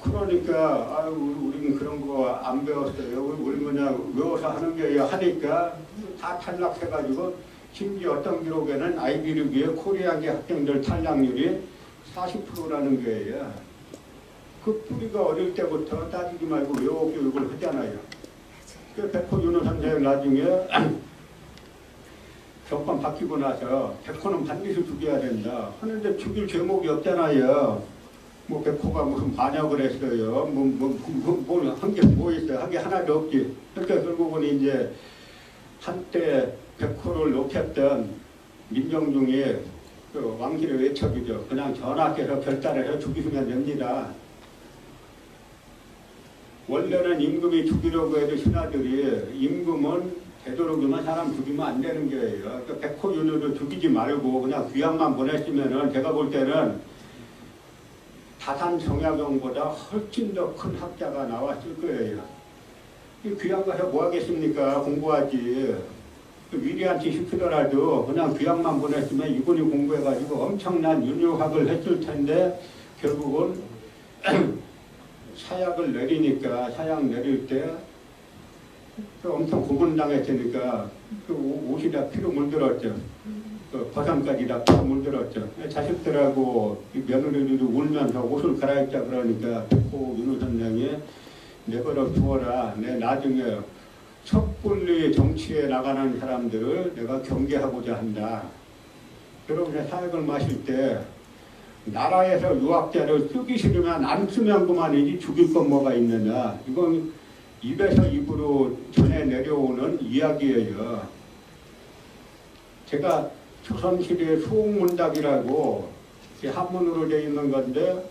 그러니까 아유 우리는 그런 거 안 배웠어요. 우리 그냥 외워서 하는 게 하니까 다 탈락해가지고 심지어 어떤 기록에는 아이비리그의 코리아계 학생들 탈락률이 40%라는 거예요. 그 뿌리가 어릴 때부터 따지지 말고 외워 교육을 하잖아요. 그 백호 윤호 선생 나중에 정권 바뀌고 나서 백호는 반드시 죽여야 된다 하는데 죽일 제목이 없잖아요. 뭐 백호가 무슨 반역을 했어요. 한 게 뭐 있어요. 한 게 하나도 없지. 그러니까 결국은 이제 한때 백호를 높였던 민정중이 그 왕실을 외쳐주죠. 그냥 전하께서 결단해서 죽이시면 됩니다. 원래는 임금이 죽이려고 해도 신하들이 임금은 되도록이면 사람 죽이면 안 되는 거예요. 그러니까 백호 윤호도 죽이지 말고 그냥 귀양만 보냈으면은 제가 볼 때는 다산 정약용보다 훨씬 더 큰 학자가 나왔을 거예요. 귀양 가서 뭐 하겠습니까? 공부하지. 위리한테 시키더라도 그냥 귀양만 보냈으면 이분이 공부해가지고 엄청난 윤유학을 했을 텐데 결국은 사약을 내리니까 사약 내릴 때 엄청 고문당했으니까 그 옷이 다 피로 물들었죠. 그 버선까지 다 피로 물들었죠. 자식들하고 며느리들도 울면서 옷을 갈아입자 그러니까 백호 윤호 선생이 내버려 두어라. 내 나중에 섣불리 정치에 나가는 사람들을 내가 경계하고자 한다. 여러분의 사역을 마실 때 나라에서 유학자를 쓰기 싫으면 안 쓰면 그만이지 죽일 건 뭐가 있느냐. 이건 입에서 입으로 전해 내려오는 이야기예요. 제가 조선시대 수옥문답이라고 한문으로 되어 있는 건데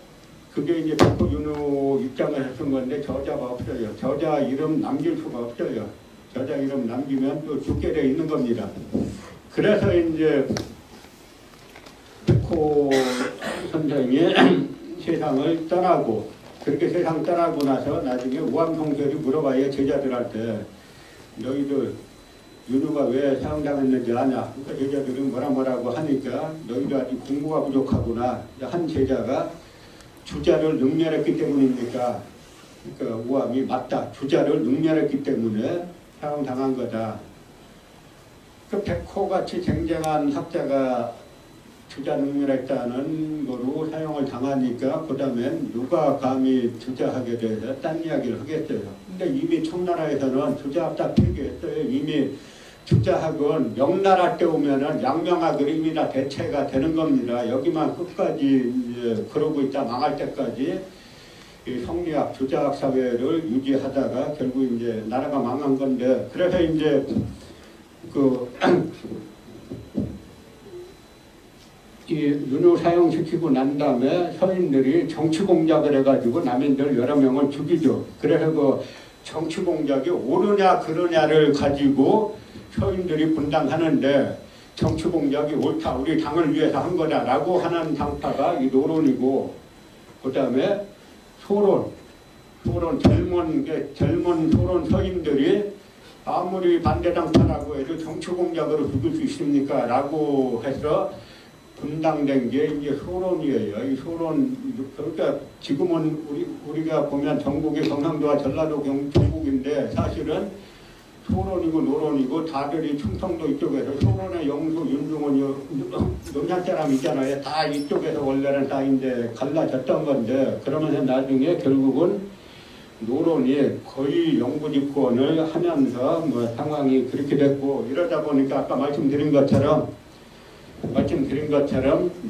그게 이제 백호 윤호 입장에서 쓴 건데 저자가 없어요. 저자 이름 남길 수가 없어요. 저자 이름 남기면 또 죽게 되어 있는 겁니다. 그래서 이제 백호 선생이 세상을 떠나고 그렇게 세상 떠나고 나서 나중에 우암송시열이 물어봐요. 제자들한테 너희들 윤호가 왜 사형당했는지 아냐? 그러니까 제자들이 뭐라고 하니까 너희들 아직 공부가 부족하구나. 한 제자가 주자를 능멸했기 때문입니까? 그러니까 우암이 맞다. 주자를 능멸했기 때문에 사형당한 거다. 그 백호같이 쟁쟁한 학자가 투자능력했다는 거로 사용을 당하니까 그 다음엔 누가 감히 투자하게 돼서 딴 이야기를 하겠어요. 근데 이미 청나라에서는 투자학자 폐기했어요. 이미 투자학은 명나라 때 오면은 양명학을 이미 다 대체가 되는 겁니다. 여기만 끝까지 이제 그러고 있다 망할 때까지 이 성리학, 투자학 사회를 유지하다가 결국 이제 나라가 망한 건데, 그래서 이제 이 눈을 사용시키고 난 다음에 서인들이 정치 공작을 해가지고 남인들 여러 명을 죽이죠. 그래서 그 정치 공작이 옳으냐 그르냐를 가지고 서인들이 분당하는데, 정치 공작이 옳다, 우리 당을 위해서 한 거다라고 하는 당파가 이 노론이고, 그 다음에 소론, 젊은 소론 서인들이 아무리 반대당파라고 해도 정치 공작으로 죽일 수 있습니까? 라고 해서 분당된 게 이제 소론이에요. 이 소론, 그러니까 지금은 우리가 보면 전국이 경상도와 전라도 전국인데 사실은 소론이고 노론이고 다들이 충청도 이쪽에서 소론의 영수 윤중원이 음양 사람 있잖아요. 다 이쪽에서 원래는 다 이제 갈라졌던 건데, 그러면서 나중에 결국은 노론이 거의 영구집권을 하면서 뭐 상황이 그렇게 됐고, 이러다 보니까 아까 말씀드린 것처럼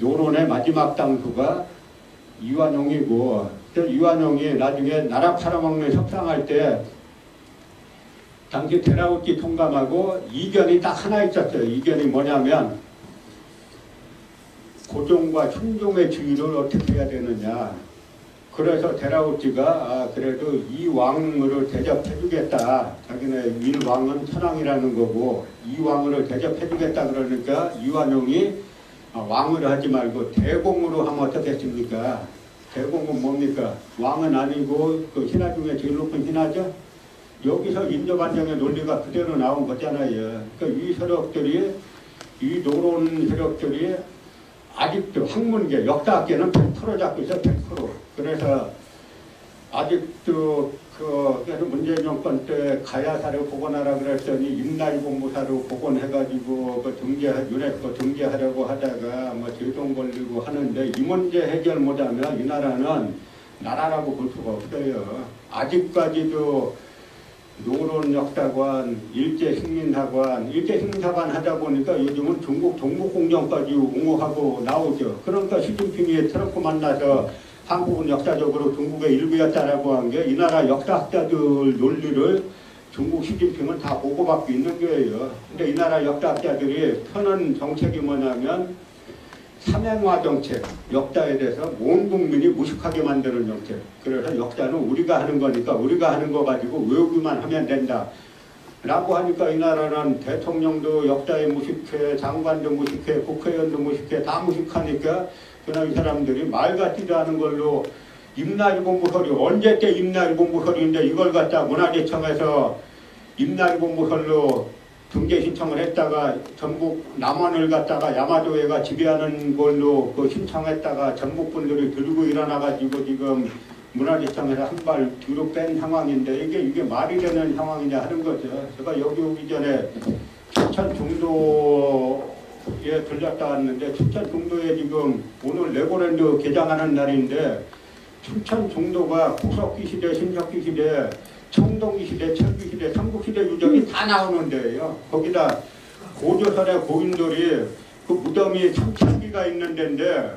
노론의 마지막 당수가 이완용이고, 이완용이 나중에 나라 팔아먹는 협상할 때 당시 데라우티 통감하고 이견이 딱 하나 있었어요. 이견이 뭐냐면 고종과 흉종의 주의를 어떻게 해야 되느냐. 그래서 데라우티가 그래도 이 왕으로 대접해주겠다. 자기네 일왕은 천왕이라는 거고 이 왕으로 대접해주겠다. 그러니까 이완용이 왕으로 하지 말고 대공으로 하면 어떻겠습니까? 대공은 뭡니까? 왕은 아니고 그 신하 중에 제일 높은 신하죠. 여기서 인조반정의 논리가 그대로 나온 거잖아요. 그러니까 이 세력들이, 이 노론 세력들이 아직도 학문계, 역사학계는 100% 잡고 있어, 100%. 그래서 아직도 그래서 문재인 정권 때 가야사를 복원하라 그랬더니 임날공부사로 복원해가지고 유네스코 등재하려고 하다가 뭐 제동 걸리고 하는데, 이 문제 해결 못하면 이 나라는 나라라고 볼 수가 없어요. 아직까지도 노론 역사관, 일제식민사관 하다 보니까 요즘은 중국 동북공정까지 옹호하고 나오죠. 그러니까 시진핑이 트럼프 만나서 한국은 역사적으로 중국의 일부였다라고 한 게 이 나라 역사학자들 논리를 중국 시진핑은 다 보고받고 있는 거예요. 근데 이 나라 역사학자들이 펴는 정책이 뭐냐면 삼행화 정책, 역사에 대해서 온 국민이 무식하게 만드는 정책. 그래서 역사는 우리가 하는 거니까 우리가 하는 거 가지고 외우기만 하면 된다 라고 하니까 이 나라는 대통령도 역사에 무식해, 장관도 무식해, 국회의원도 무식해, 다 무식하니까 그냥 이 사람들이 말 같지도 않은 걸로 임나일공부설이 언제 때 임나일공부설인데 이걸 갖다 문화재청에서 임나일공부설로 등재 신청을 했다가 전북 남원을 갖다가 야마도회가 지배하는 걸로 그 신청했다가 전북 분들이 들고 일어나가지고 지금 문화재청에서 한 발 뒤로 뺀 상황인데 이게 말이 되는 상황이냐 하는 거죠. 제가 여기 오기 전에 춘천 중도에 들렸다 왔는데, 춘천 중도에 지금 오늘 레고랜드 개장하는 날인데 춘천 중도가 구석기 시대, 신석기 시대, 청동기 시대, 철기 시대, 삼국시대 유적이 다 나오는 데예요. 거기다 고조선의 고인돌이 그 무덤이 천천기가 있는 데인데,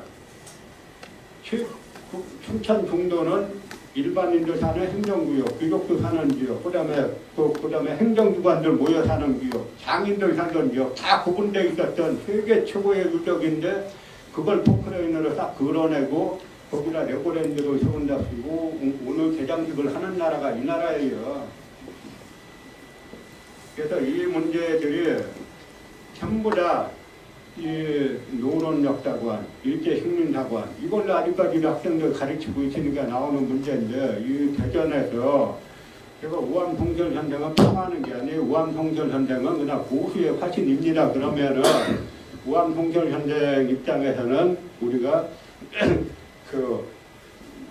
춘천 중도는 일반인들 사는 행정구역, 귀족도 사는 지역, 그다음에 행정기관들 모여 사는 지역, 장인들 사는 지역 다 구분되어 있었던 세계 최고의 유적인데, 그걸 포크레인으로 싹 그려내고 거기다 레고랜드를 세운답시고 오늘 개장식을 하는 나라가 이 나라예요. 그래서 이 문제들이 전부 다 이 노론 역사관, 일제식민사관, 이걸 아직까지 학생들 가르치고 있으니까 나오는 문제인데, 이 대전에서 제가 우암통솔현장은 평하는 게 아니에요. 우암통솔현장은 그냥 고수의 화신입니다. 그러면은 우암통솔현장 입장에서는 우리가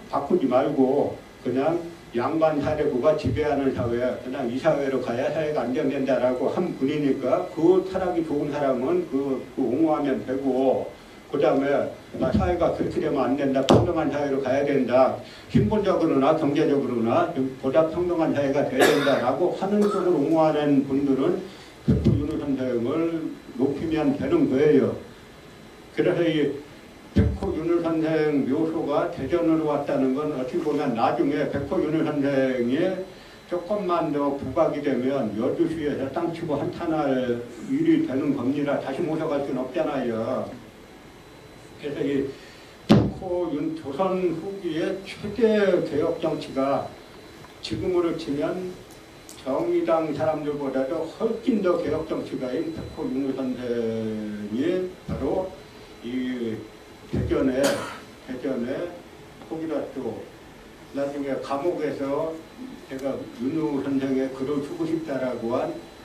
바꾸지 말고 그냥 양반 사대부가 지배하는 사회, 그냥 이 사회로 가야 사회가 안정된다라고 한 분이니까 그 타락이 좋은 사람은 그 옹호하면 되고, 그 다음에 사회가 그렇게 되면 안 된다, 평등한 사회로 가야 된다, 신분적으로나 경제적으로나 보다 평등한 사회가 돼야 된다라고 하는 쪽을 옹호하는 분들은 백호 윤호 선생을 높이면 되는 거예요. 그래서 이 백호 윤호 선생 묘소가 대전으로 왔다는 건 어떻게 보면 나중에 백호 윤호 선생이 조금만 더 부각이 되면 여주시에서 땅치고 한탄할 일이 되는 겁니다. 다시 모셔갈 수는 없잖아요. 그래서 이 백호 조선 후기의 최대 개혁 정치가 지금으로 치면 정의당 사람들보다도 훨씬 더 개혁 정치가인 백호 윤호 선생이 바로 이 대전에 거기다 또 나중에 감옥에서 제가 윤호 선생의 글을 쓰고 싶다라고 한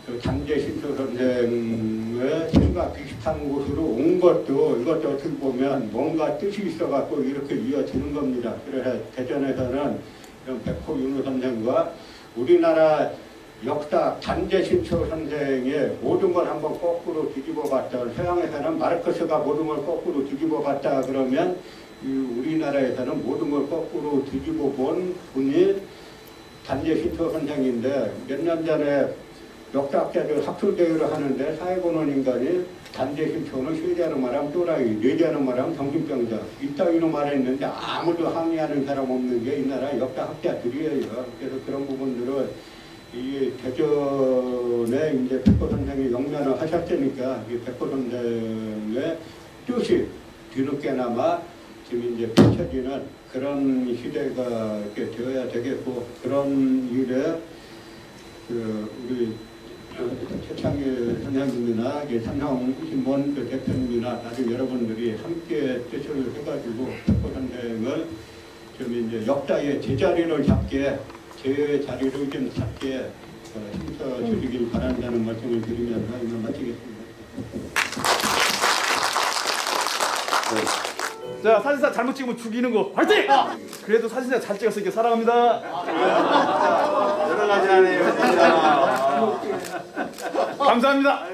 그 장제신표 선생의 생각 비슷한 곳으로 온 것도 이것도 어떻게 보면 뭔가 뜻이 있어갖고 이렇게 이어지는 겁니다. 그래서 대전에서는 이런 백호 윤호 선생과 우리나라 역사 장제신표 선생의 모든 걸 한번 거꾸로 뒤집어 봤다. 서양에서는 마르크스가 모든 걸 거꾸로 뒤집어 봤다 그러면 우리나라에서는 모든 걸 거꾸로 뒤집어 본 분이 장제신표 선생인데, 몇 년 전에 역사학자들 학술대회를 하는데 사회보는 인간이 단대신표는 쇠자로 말하면 또라이, 뇌자로 말하면 정신병자 이따위로 말했는데 아무도 항의하는 사람 없는 게 이 나라 역사학자들이에요. 그래서 그런 부분들은 이 대전에 이제 백호 선생이 영면을 하셨으니까 이 백호 선생의 뜻이 뒤늦게나마 지금 이제 펼쳐지는 그런 시대가 이렇게 되어야 되겠고, 그런 일에 우리 최창일 선생님이나 삼성신문 대표님이나 다른 여러분들이 함께 뜻을 해가지고 백호 선생을 좀 이제 역사의 제자리를 잡게, 제 자리를 좀 잡게 힘써 주시길 바란다는 말씀을 드리면서 이만 마치겠습니다. 자, 사진사 잘못 찍으면 죽이는 거 화이팅! 그래도 사진사 잘 찍었으니까 사랑합니다. 여러 가지 하네요. 감사합니다.